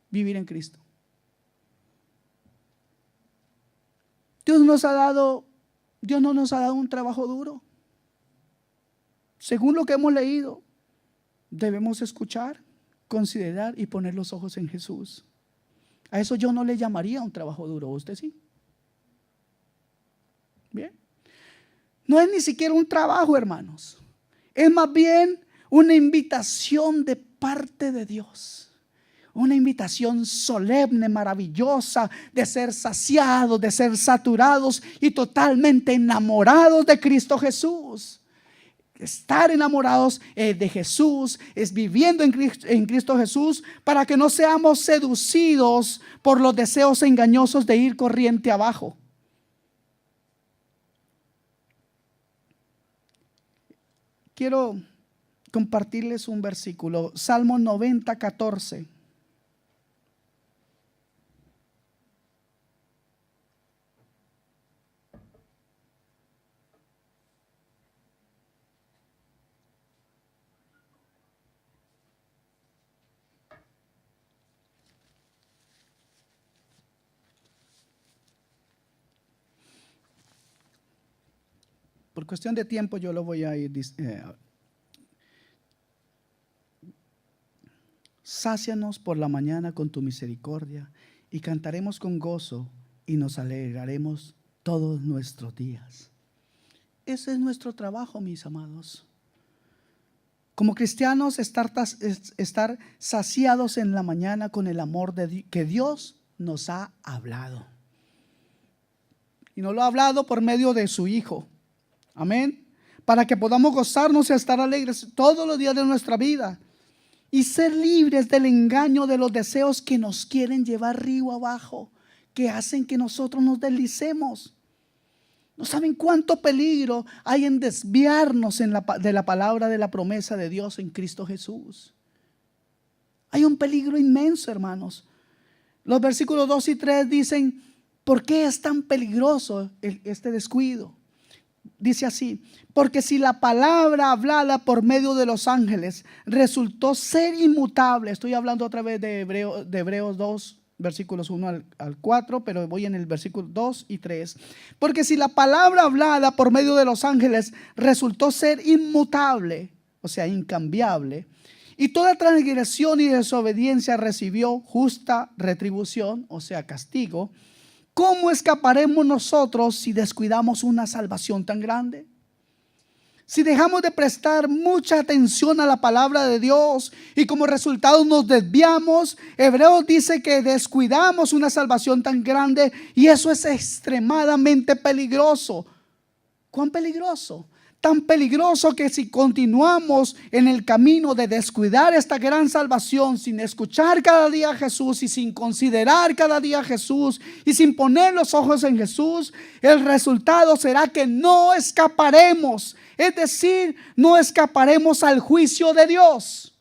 Vivir en Cristo. Dios no nos ha dado un trabajo duro. Según lo que hemos leído, debemos escuchar, considerar y poner los ojos en Jesús. A eso yo no le llamaría un trabajo duro. ¿Usted sí? Bien. No es ni siquiera un trabajo, hermanos. Es más bien una invitación de parte de Dios. Una invitación solemne, maravillosa, de ser saciados, de ser saturados y totalmente enamorados de Cristo Jesús. Estar enamorados de Jesús es viviendo en Cristo Jesús, para que no seamos seducidos por los deseos engañosos de ir corriente abajo. Quiero compartirles un versículo, Salmo 90, 14. Por cuestión de tiempo yo lo voy a ir sácianos por la mañana con tu misericordia, y cantaremos con gozo y nos alegraremos todos nuestros días. Ese es nuestro trabajo, mis amados. Como cristianos, estar saciados en la mañana con el amor que Dios nos ha hablado. Y nos lo ha hablado por medio de su Hijo. Amén. Para que podamos gozarnos y estar alegres todos los días de nuestra vida. Y ser libres del engaño de los deseos que nos quieren llevar río abajo, que hacen que nosotros nos deslicemos. ¿No saben cuánto peligro hay en desviarnos de la palabra de la promesa de Dios en Cristo Jesús? Hay un peligro inmenso, hermanos. Los versículos 2 y 3 dicen, ¿por qué es tan peligroso este descuido? Dice así: porque si la palabra hablada por medio de los ángeles resultó ser inmutable. Estoy hablando otra vez de Hebreos 2, versículos 1 al 4, pero voy en el versículo 2 y 3. Porque si la palabra hablada por medio de los ángeles resultó ser inmutable, o sea, incambiable, y toda transgresión y desobediencia recibió justa retribución, o sea, castigo, ¿cómo escaparemos nosotros si descuidamos una salvación tan grande? Si dejamos de prestar mucha atención a la palabra de Dios y como resultado nos desviamos, Hebreos dice que descuidamos una salvación tan grande, y eso es extremadamente peligroso. ¿Cuán peligroso? Tan peligroso que si continuamos en el camino de descuidar esta gran salvación, sin escuchar cada día a Jesús y sin considerar cada día a Jesús y sin poner los ojos en Jesús, el resultado será que no escaparemos. Es decir, no escaparemos al juicio de Dios.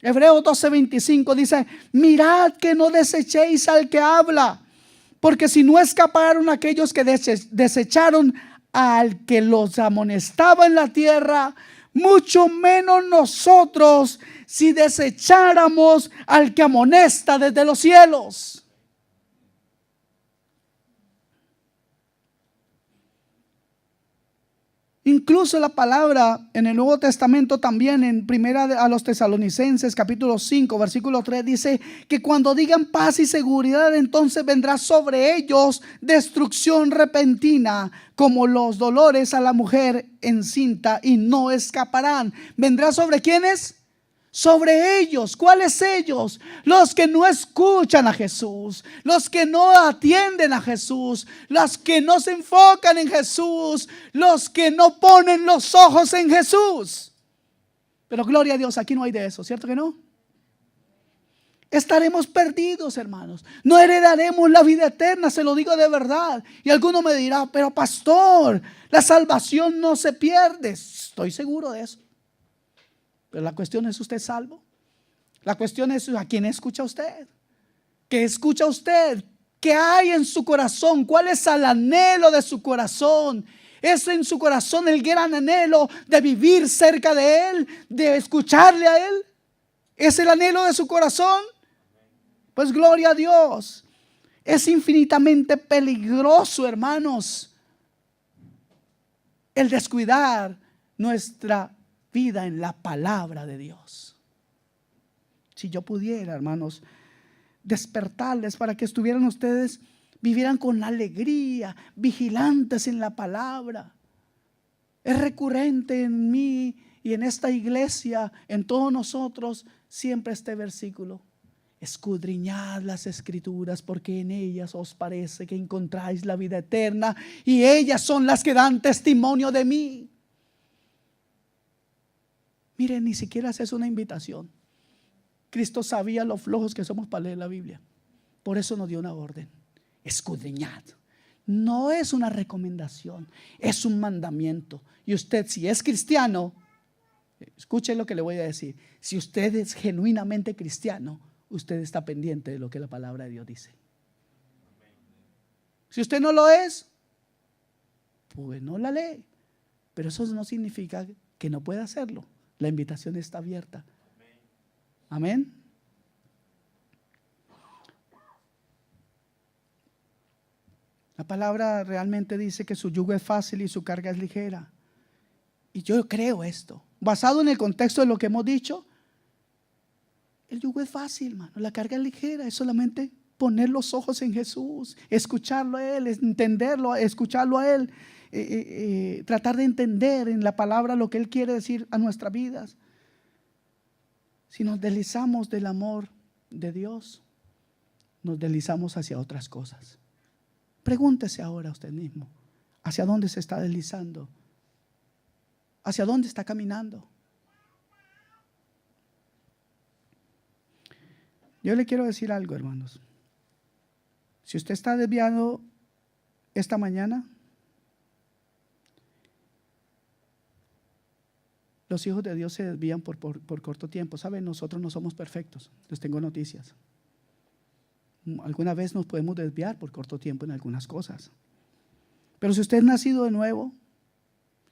Hebreos 12:25 dice: mirad que no desechéis al que habla, porque si no escaparon aquellos que desecharon al que los amonestaba en la tierra, mucho menos nosotros si desecháramos al que amonesta desde los cielos. Incluso la palabra en el Nuevo Testamento también, en primera a los Tesalonicenses capítulo 5 versículo 3, dice que cuando digan paz y seguridad, entonces vendrá sobre ellos destrucción repentina, como los dolores a la mujer encinta, y no escaparán. ¿Vendrá sobre quiénes? sobre ellos. ¿Cuáles ellos? Los que no escuchan a Jesús, los que no atienden a Jesús, los que no se enfocan en Jesús, los que no ponen los ojos en Jesús. Pero gloria a Dios, aquí no hay de eso, ¿cierto que no? Estaremos perdidos, hermanos. No heredaremos la vida eterna, se lo digo de verdad. Y alguno me dirá, pero pastor, la salvación no se pierde. Estoy seguro de eso. Pero la cuestión es, ¿usted salvo? La cuestión es, ¿a quién escucha usted? ¿Qué escucha usted? ¿Qué hay en su corazón? ¿Cuál es el anhelo de su corazón? ¿Es en su corazón el gran anhelo de vivir cerca de Él, de escucharle a Él? ¿Es el anhelo de su corazón? Pues gloria a Dios. Es infinitamente peligroso, hermanos, el descuidar nuestra vida en la palabra de Dios. Si yo pudiera, hermanos, despertarles para que estuvieran ustedes, vivieran con alegría, vigilantes en la palabra. Es recurrente en mí y en esta iglesia, en todos nosotros, siempre este versículo: escudriñad las escrituras, porque en ellas os parece que encontráis la vida eterna, y ellas son las que dan testimonio de mí. Miren, ni siquiera es una invitación. Cristo sabía lo flojos que somos para leer la Biblia. Por eso nos dio una orden: escudriñad. No es una recomendación, es un mandamiento. Y usted, si es cristiano, escuche lo que le voy a decir. Si usted es genuinamente cristiano, usted está pendiente de lo que la palabra de Dios dice. Si usted no lo es, pues no la lee. Pero eso no significa que no pueda hacerlo. La invitación está abierta. Amén. La palabra realmente dice que su yugo es fácil y su carga es ligera. Y yo creo esto. Basado en el contexto de lo que hemos dicho, el yugo es fácil, hermano. La carga es ligera. Es solamente poner los ojos en Jesús, escucharlo a Él, entenderlo, escucharlo a Él, tratar de entender en la palabra lo que Él quiere decir a nuestras vidas. Si nos deslizamos del amor de Dios, nos deslizamos hacia otras cosas. Pregúntese ahora usted mismo: ¿hacia dónde se está deslizando? ¿Hacia dónde está caminando? Yo le quiero decir algo, hermanos. Si usted está desviado esta mañana, los hijos de Dios se desvían por corto tiempo. ¿Saben? Nosotros no somos perfectos. Les tengo noticias. Alguna vez nos podemos desviar por corto tiempo en algunas cosas. Pero si usted es nacido de nuevo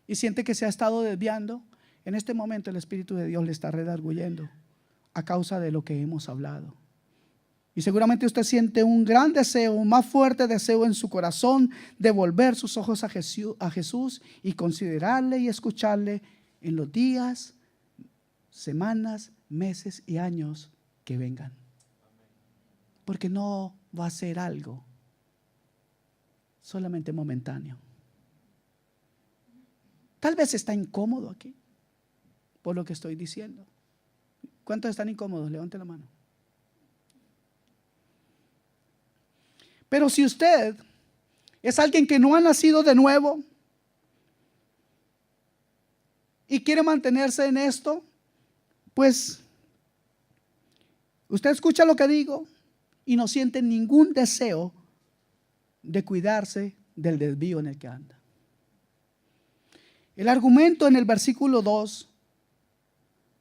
y siente que se ha estado desviando, en este momento el Espíritu de Dios le está redarguyendo a causa de lo que hemos hablado. Y seguramente usted siente un gran deseo, un más fuerte deseo en su corazón de volver sus ojos a Jesús y considerarle y escucharle en los días, semanas, meses y años que vengan. Porque no va a ser algo solamente momentáneo. Tal vez está incómodo aquí por lo que estoy diciendo. ¿Cuántos están incómodos? Levante la mano. Pero si usted es alguien que no ha nacido de nuevo y quiere mantenerse en esto, pues usted escucha lo que digo y no siente ningún deseo de cuidarse del desvío en el que anda. El argumento en el versículo 2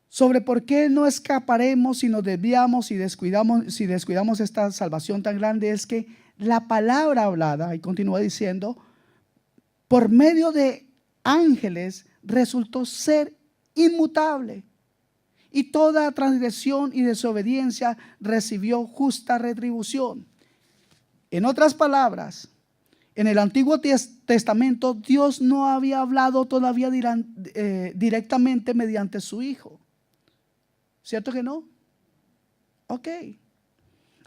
sobre por qué no escaparemos si nos desviamos y descuidamos esta salvación tan grande es que la palabra hablada, y continúa diciendo, por medio de ángeles resultó ser inmutable, y toda transgresión y desobediencia recibió justa retribución. En otras palabras, en el Antiguo Testamento Dios no había hablado todavía directamente mediante su Hijo. ¿Cierto que no? Ok.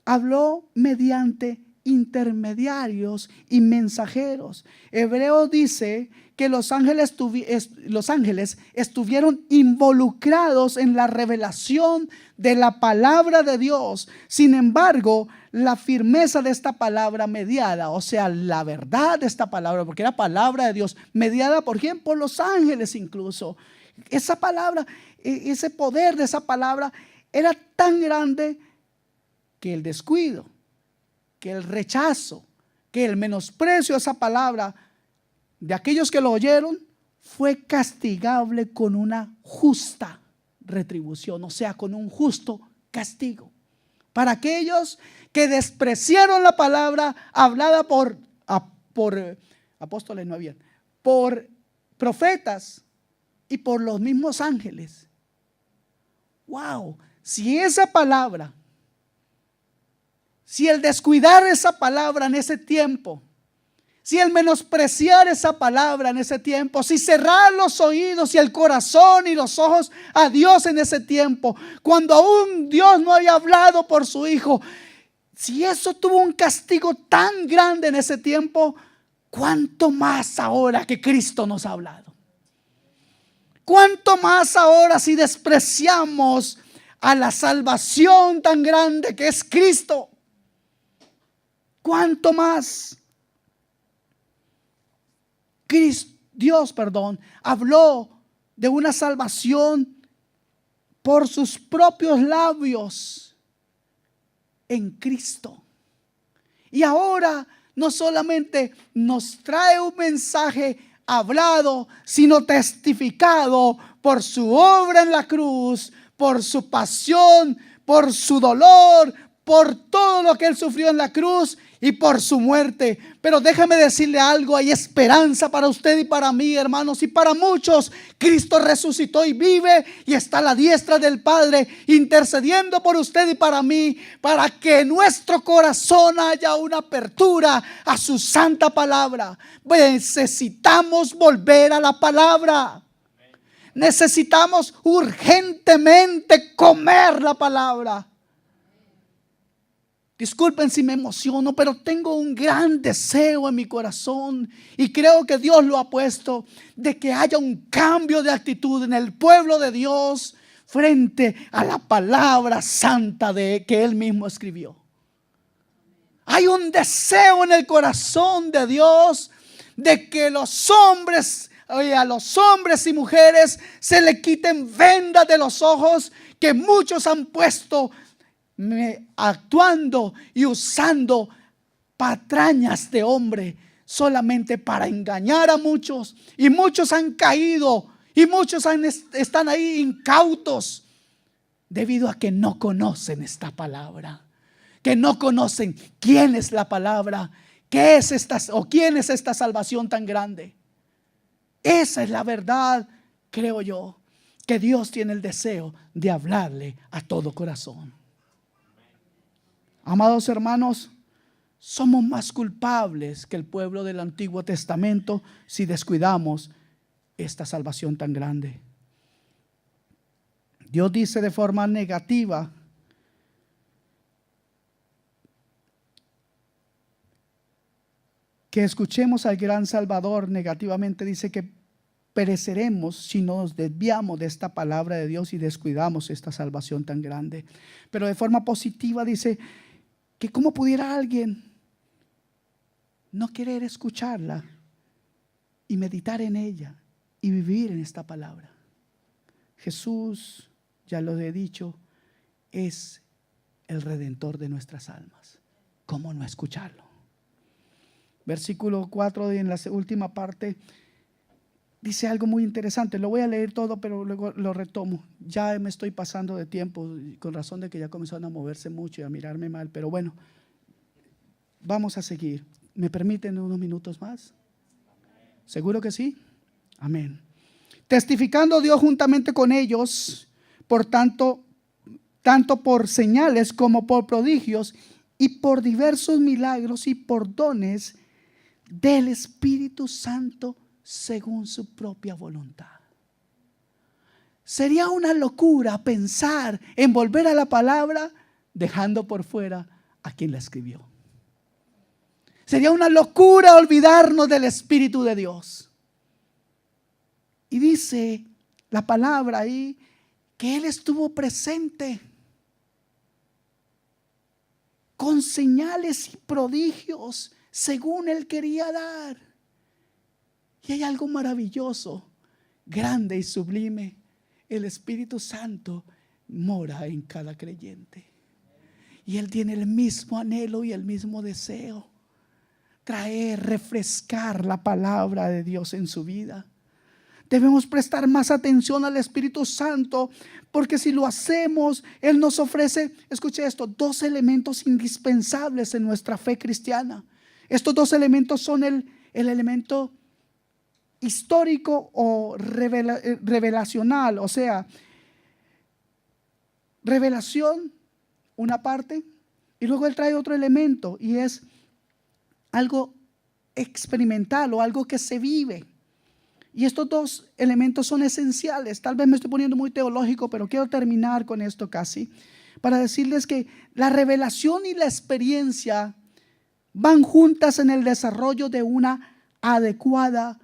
Habló mediante intermediarios y mensajeros. Hebreos dice que los ángeles estuvieron involucrados en la revelación de la palabra de Dios. Sin embargo, la firmeza de esta palabra mediada, o sea, la verdad de esta palabra, porque era palabra de Dios, mediada por quién, por los ángeles incluso. Esa palabra, ese poder de esa palabra era tan grande que el descuido, que el rechazo, que el menosprecio a esa palabra de aquellos que lo oyeron fue castigable con una justa retribución, o sea, con un justo castigo. Para aquellos que despreciaron la palabra hablada por apóstoles, no había, por profetas y por los mismos ángeles. Wow, si esa palabra, si el descuidar esa palabra en ese tiempo, si el menospreciar esa palabra en ese tiempo, si cerrar los oídos y el corazón y los ojos a Dios en ese tiempo, cuando aún Dios no había hablado por su Hijo, si eso tuvo un castigo tan grande en ese tiempo, ¿cuánto más ahora que Cristo nos ha hablado? ¿Cuánto más ahora si despreciamos a la salvación tan grande que es Cristo? ¿Cuánto más? Dios habló de una salvación por sus propios labios en Cristo. Y ahora no solamente nos trae un mensaje hablado, sino testificado por su obra en la cruz, por su pasión, por su dolor, por todo lo que Él sufrió en la cruz y por su muerte. Pero déjame decirle algo, hay esperanza para usted y para mí, hermanos, y para muchos. Cristo resucitó y vive y está a la diestra del Padre, intercediendo por usted y para mí, para que en nuestro corazón haya una apertura a su santa palabra. Necesitamos volver a la palabra. Necesitamos urgentemente comer la palabra. Disculpen si me emociono, pero tengo un gran deseo en mi corazón y creo que Dios lo ha puesto, de que haya un cambio de actitud en el pueblo de Dios frente a la palabra santa que Él mismo escribió. Hay un deseo en el corazón de Dios de que a los hombres y mujeres se le quiten vendas de los ojos que muchos han puesto, actuando y usando patrañas de hombre solamente para engañar a muchos, y muchos han caído y muchos están ahí incautos debido a que no conocen esta palabra, que no conocen quién es la palabra, qué es esta o quién es esta salvación tan grande. Esa es la verdad, creo yo, que Dios tiene el deseo de hablarle a todo corazón. Amados hermanos, somos más culpables que el pueblo del Antiguo Testamento si descuidamos esta salvación tan grande. Dios dice de forma negativa que escuchemos al gran Salvador. Negativamente dice que pereceremos si nos desviamos de esta palabra de Dios y descuidamos esta salvación tan grande. Pero de forma positiva dice que cómo pudiera alguien no querer escucharla y meditar en ella y vivir en esta palabra. Jesús, ya lo he dicho, es el redentor de nuestras almas. ¿Cómo no escucharlo? Versículo 4 en la última parte dice algo muy interesante. Lo voy a leer todo, pero luego lo retomo. Ya me estoy pasando de tiempo, con razón de que ya comenzaron a moverse mucho y a mirarme mal. Pero bueno, vamos a seguir. ¿Me permiten unos minutos más? ¿Seguro que sí? Amén. Testificando Dios juntamente con ellos, por tanto por señales como por prodigios y por diversos milagros y por dones del Espíritu Santo según su propia voluntad. Sería una locura pensar en volver a la palabra dejando por fuera a quien la escribió. Sería una locura olvidarnos del Espíritu de Dios. Y dice la palabra ahí que Él estuvo presente con señales y prodigios según Él quería dar. Y hay algo maravilloso, grande y sublime. El Espíritu Santo mora en cada creyente. Y Él tiene el mismo anhelo y el mismo deseo. Traer, refrescar la palabra de Dios en su vida. Debemos prestar más atención al Espíritu Santo, porque si lo hacemos, Él nos ofrece, escuche esto, 2 elementos indispensables en nuestra fe cristiana. Estos 2 elementos son el elemento histórico o revelacional, o sea, revelación, una parte, y luego Él trae otro elemento, y es algo experimental o algo que se vive. Y estos 2 elementos son esenciales. Tal vez me estoy poniendo muy teológico, pero quiero terminar con esto casi, para decirles que la revelación y la experiencia van juntas en el desarrollo de una adecuada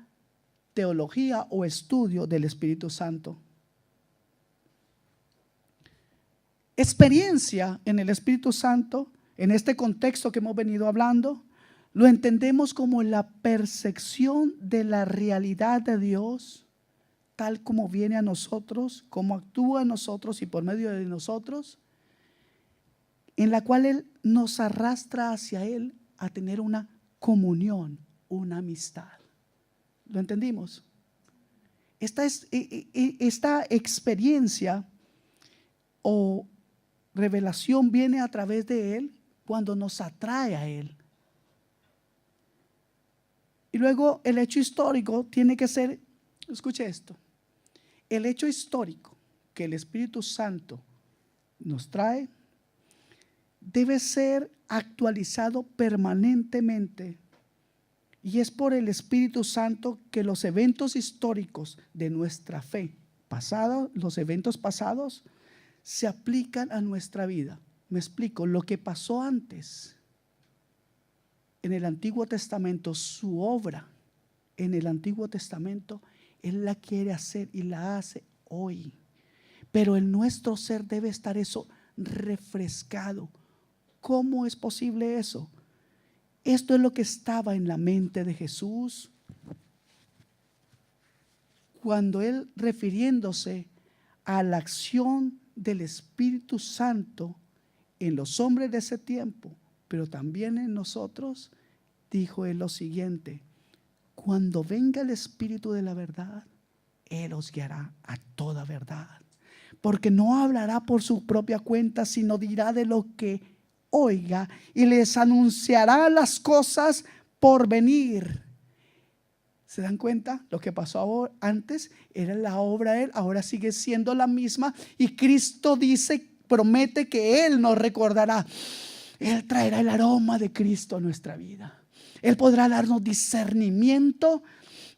teología o estudio del Espíritu Santo. Experiencia en el Espíritu Santo, en este contexto que hemos venido hablando, lo entendemos como la percepción de la realidad de Dios, tal como viene a nosotros, como actúa en nosotros y por medio de nosotros, en la cual Él nos arrastra hacia Él a tener una comunión, una amistad. ¿Lo entendimos? Esta experiencia o revelación viene a través de Él cuando nos atrae a Él. Y luego el hecho histórico tiene que ser, escuche esto, el hecho histórico que el Espíritu Santo nos trae debe ser actualizado permanentemente. Y es por el Espíritu Santo que los eventos históricos de nuestra fe pasada, los eventos pasados, se aplican a nuestra vida. Me explico, lo que pasó antes en el Antiguo Testamento, su obra en el Antiguo Testamento, Él la quiere hacer y la hace hoy. Pero en nuestro ser debe estar eso refrescado. ¿Cómo es posible eso? Esto es lo que estaba en la mente de Jesús cuando Él, refiriéndose a la acción del Espíritu Santo en los hombres de ese tiempo, pero también en nosotros, dijo Él lo siguiente: cuando venga el Espíritu de la verdad, Él os guiará a toda verdad, porque no hablará por su propia cuenta, sino dirá de lo que oiga y les anunciará las cosas por venir. ¿Se dan cuenta? Lo que pasó antes era la obra de Él, ahora sigue siendo la misma, y Cristo dice, promete que Él nos recordará. Él traerá el aroma de Cristo a nuestra vida. Él podrá darnos discernimiento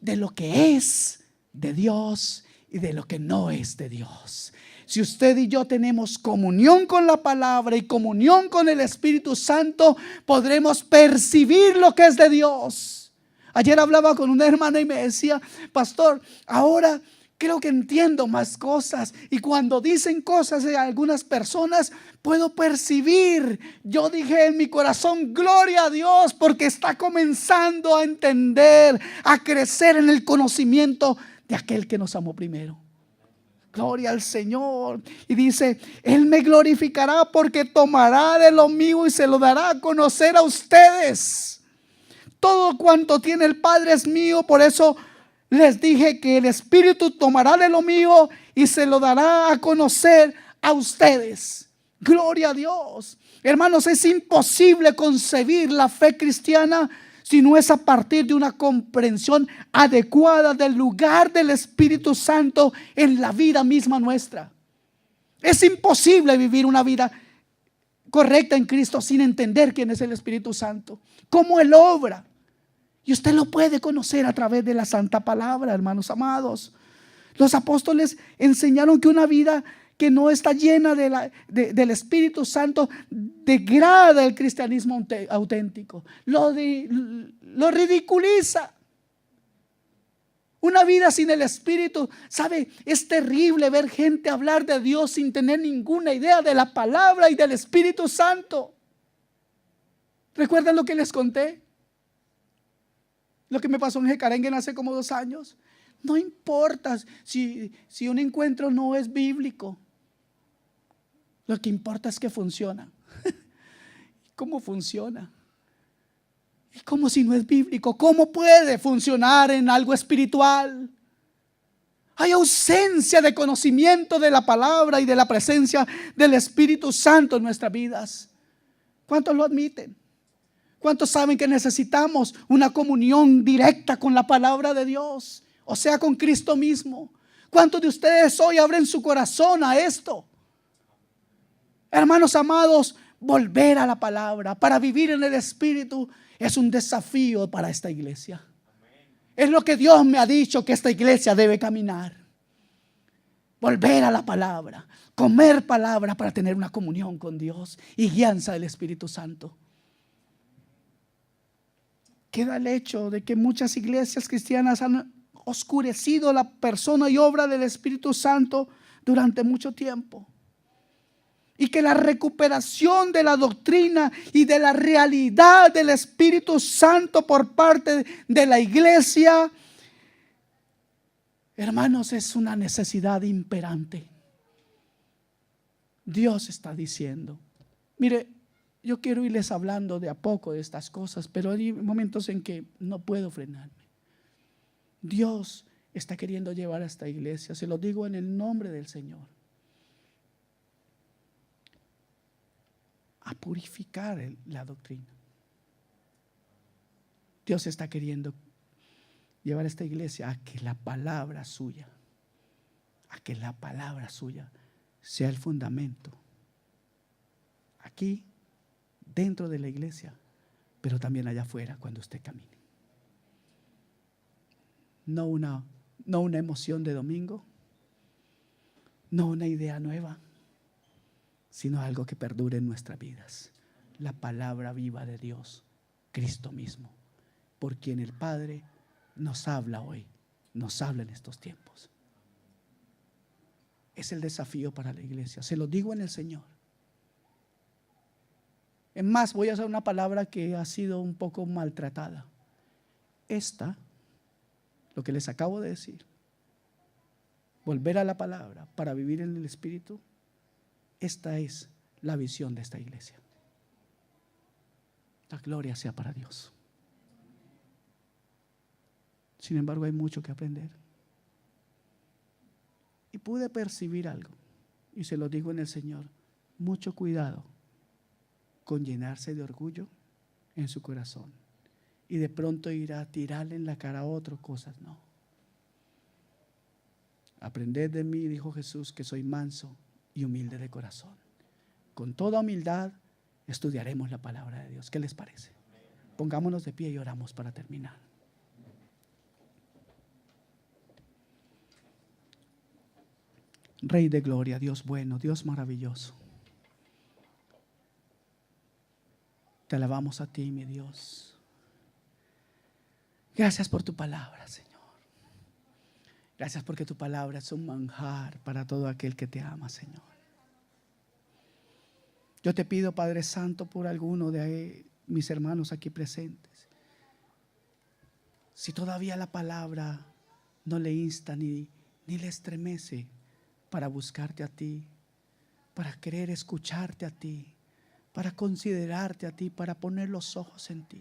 de lo que es de Dios y de lo que no es de Dios. Si usted y yo tenemos comunión con la palabra y comunión con el Espíritu Santo, podremos percibir lo que es de Dios. Ayer hablaba con una hermana y me decía: pastor, ahora creo que entiendo más cosas, y cuando dicen cosas de algunas personas puedo percibir. Yo dije en mi corazón: gloria a Dios, porque está comenzando a entender, a crecer en el conocimiento de aquel que nos amó primero. Gloria al Señor. Y dice: Él me glorificará porque tomará de lo mío y se lo dará a conocer a ustedes. Todo cuanto tiene el Padre es mío, por eso les dije que el Espíritu tomará de lo mío y se lo dará a conocer a ustedes. Gloria a Dios. Hermanos, es imposible concebir la fe cristiana si no es a partir de una comprensión adecuada del lugar del Espíritu Santo en la vida misma nuestra. Es imposible vivir una vida correcta en Cristo sin entender quién es el Espíritu Santo, cómo Él obra. Y usted lo puede conocer a través de la Santa Palabra, hermanos amados. Los apóstoles enseñaron que una vida que no está llena del Espíritu Santo degrada el cristianismo auténtico, lo ridiculiza. Una vida sin el Espíritu, ¿sabe? Es terrible ver gente hablar de Dios sin tener ninguna idea de la palabra y del Espíritu Santo. ¿Recuerdan lo que les conté? Lo que me pasó en Jecarengue hace como 2 años. No importa si un encuentro no es bíblico. Lo que importa es que funciona. ¿Cómo funciona? ¿Y cómo si no es bíblico? ¿Cómo puede funcionar en algo espiritual? Hay ausencia de conocimiento de la palabra y de la presencia del Espíritu Santo en nuestras vidas. ¿Cuántos lo admiten? ¿Cuántos saben que necesitamos una comunión directa con la palabra de Dios? O sea, con Cristo mismo. ¿Cuántos de ustedes hoy abren su corazón a esto? Hermanos amados, volver a la palabra para vivir en el Espíritu es un desafío para esta iglesia. Es lo que Dios me ha dicho que esta iglesia debe caminar. Volver a la palabra, comer palabra para tener una comunión con Dios y guianza del Espíritu Santo. Queda el hecho de que muchas iglesias cristianas han oscurecido la persona y obra del Espíritu Santo durante mucho tiempo. Y que la recuperación de la doctrina y de la realidad del Espíritu Santo por parte de la iglesia, hermanos, es una necesidad imperante. Dios está diciendo, mire, yo quiero irles hablando de a poco de estas cosas, pero hay momentos en que no puedo frenarme. Dios está queriendo llevar a esta iglesia, se lo digo en el nombre del Señor, a purificar la doctrina. Dios está queriendo llevar a esta iglesia a que la palabra suya, sea el fundamento. Aquí, dentro de la iglesia, pero también allá afuera cuando usted camine. No una emoción de domingo, no una idea nueva, sino algo que perdure en nuestras vidas. La palabra viva de Dios, Cristo mismo, por quien el Padre nos habla hoy, nos habla en estos tiempos. Es el desafío para la iglesia, se lo digo en el Señor. Es más, voy a usar una palabra que ha sido un poco maltratada. Lo que les acabo de decir, volver a la palabra para vivir en el Espíritu, esta es la visión de esta iglesia. La gloria sea para Dios. Sin embargo, hay mucho que aprender. Y pude percibir algo, y se lo digo en el Señor, mucho cuidado con llenarse de orgullo en su corazón y de pronto ir a tirarle en la cara a otro cosas. No. Aprended de mí, dijo Jesús, que soy manso y humilde de corazón. Con toda humildad estudiaremos la palabra de Dios. ¿Qué les parece? Pongámonos de pie y oramos para terminar. Rey de gloria, Dios bueno, Dios maravilloso. Te alabamos a ti, mi Dios. Gracias por tu palabra, Señor. Gracias porque tu palabra es un manjar para todo aquel que te ama, Señor. Yo te pido, Padre Santo, por alguno de mis hermanos aquí presentes. Si todavía la palabra no le insta ni le estremece para buscarte a ti, para querer escucharte a ti, para considerarte a ti, para poner los ojos en ti.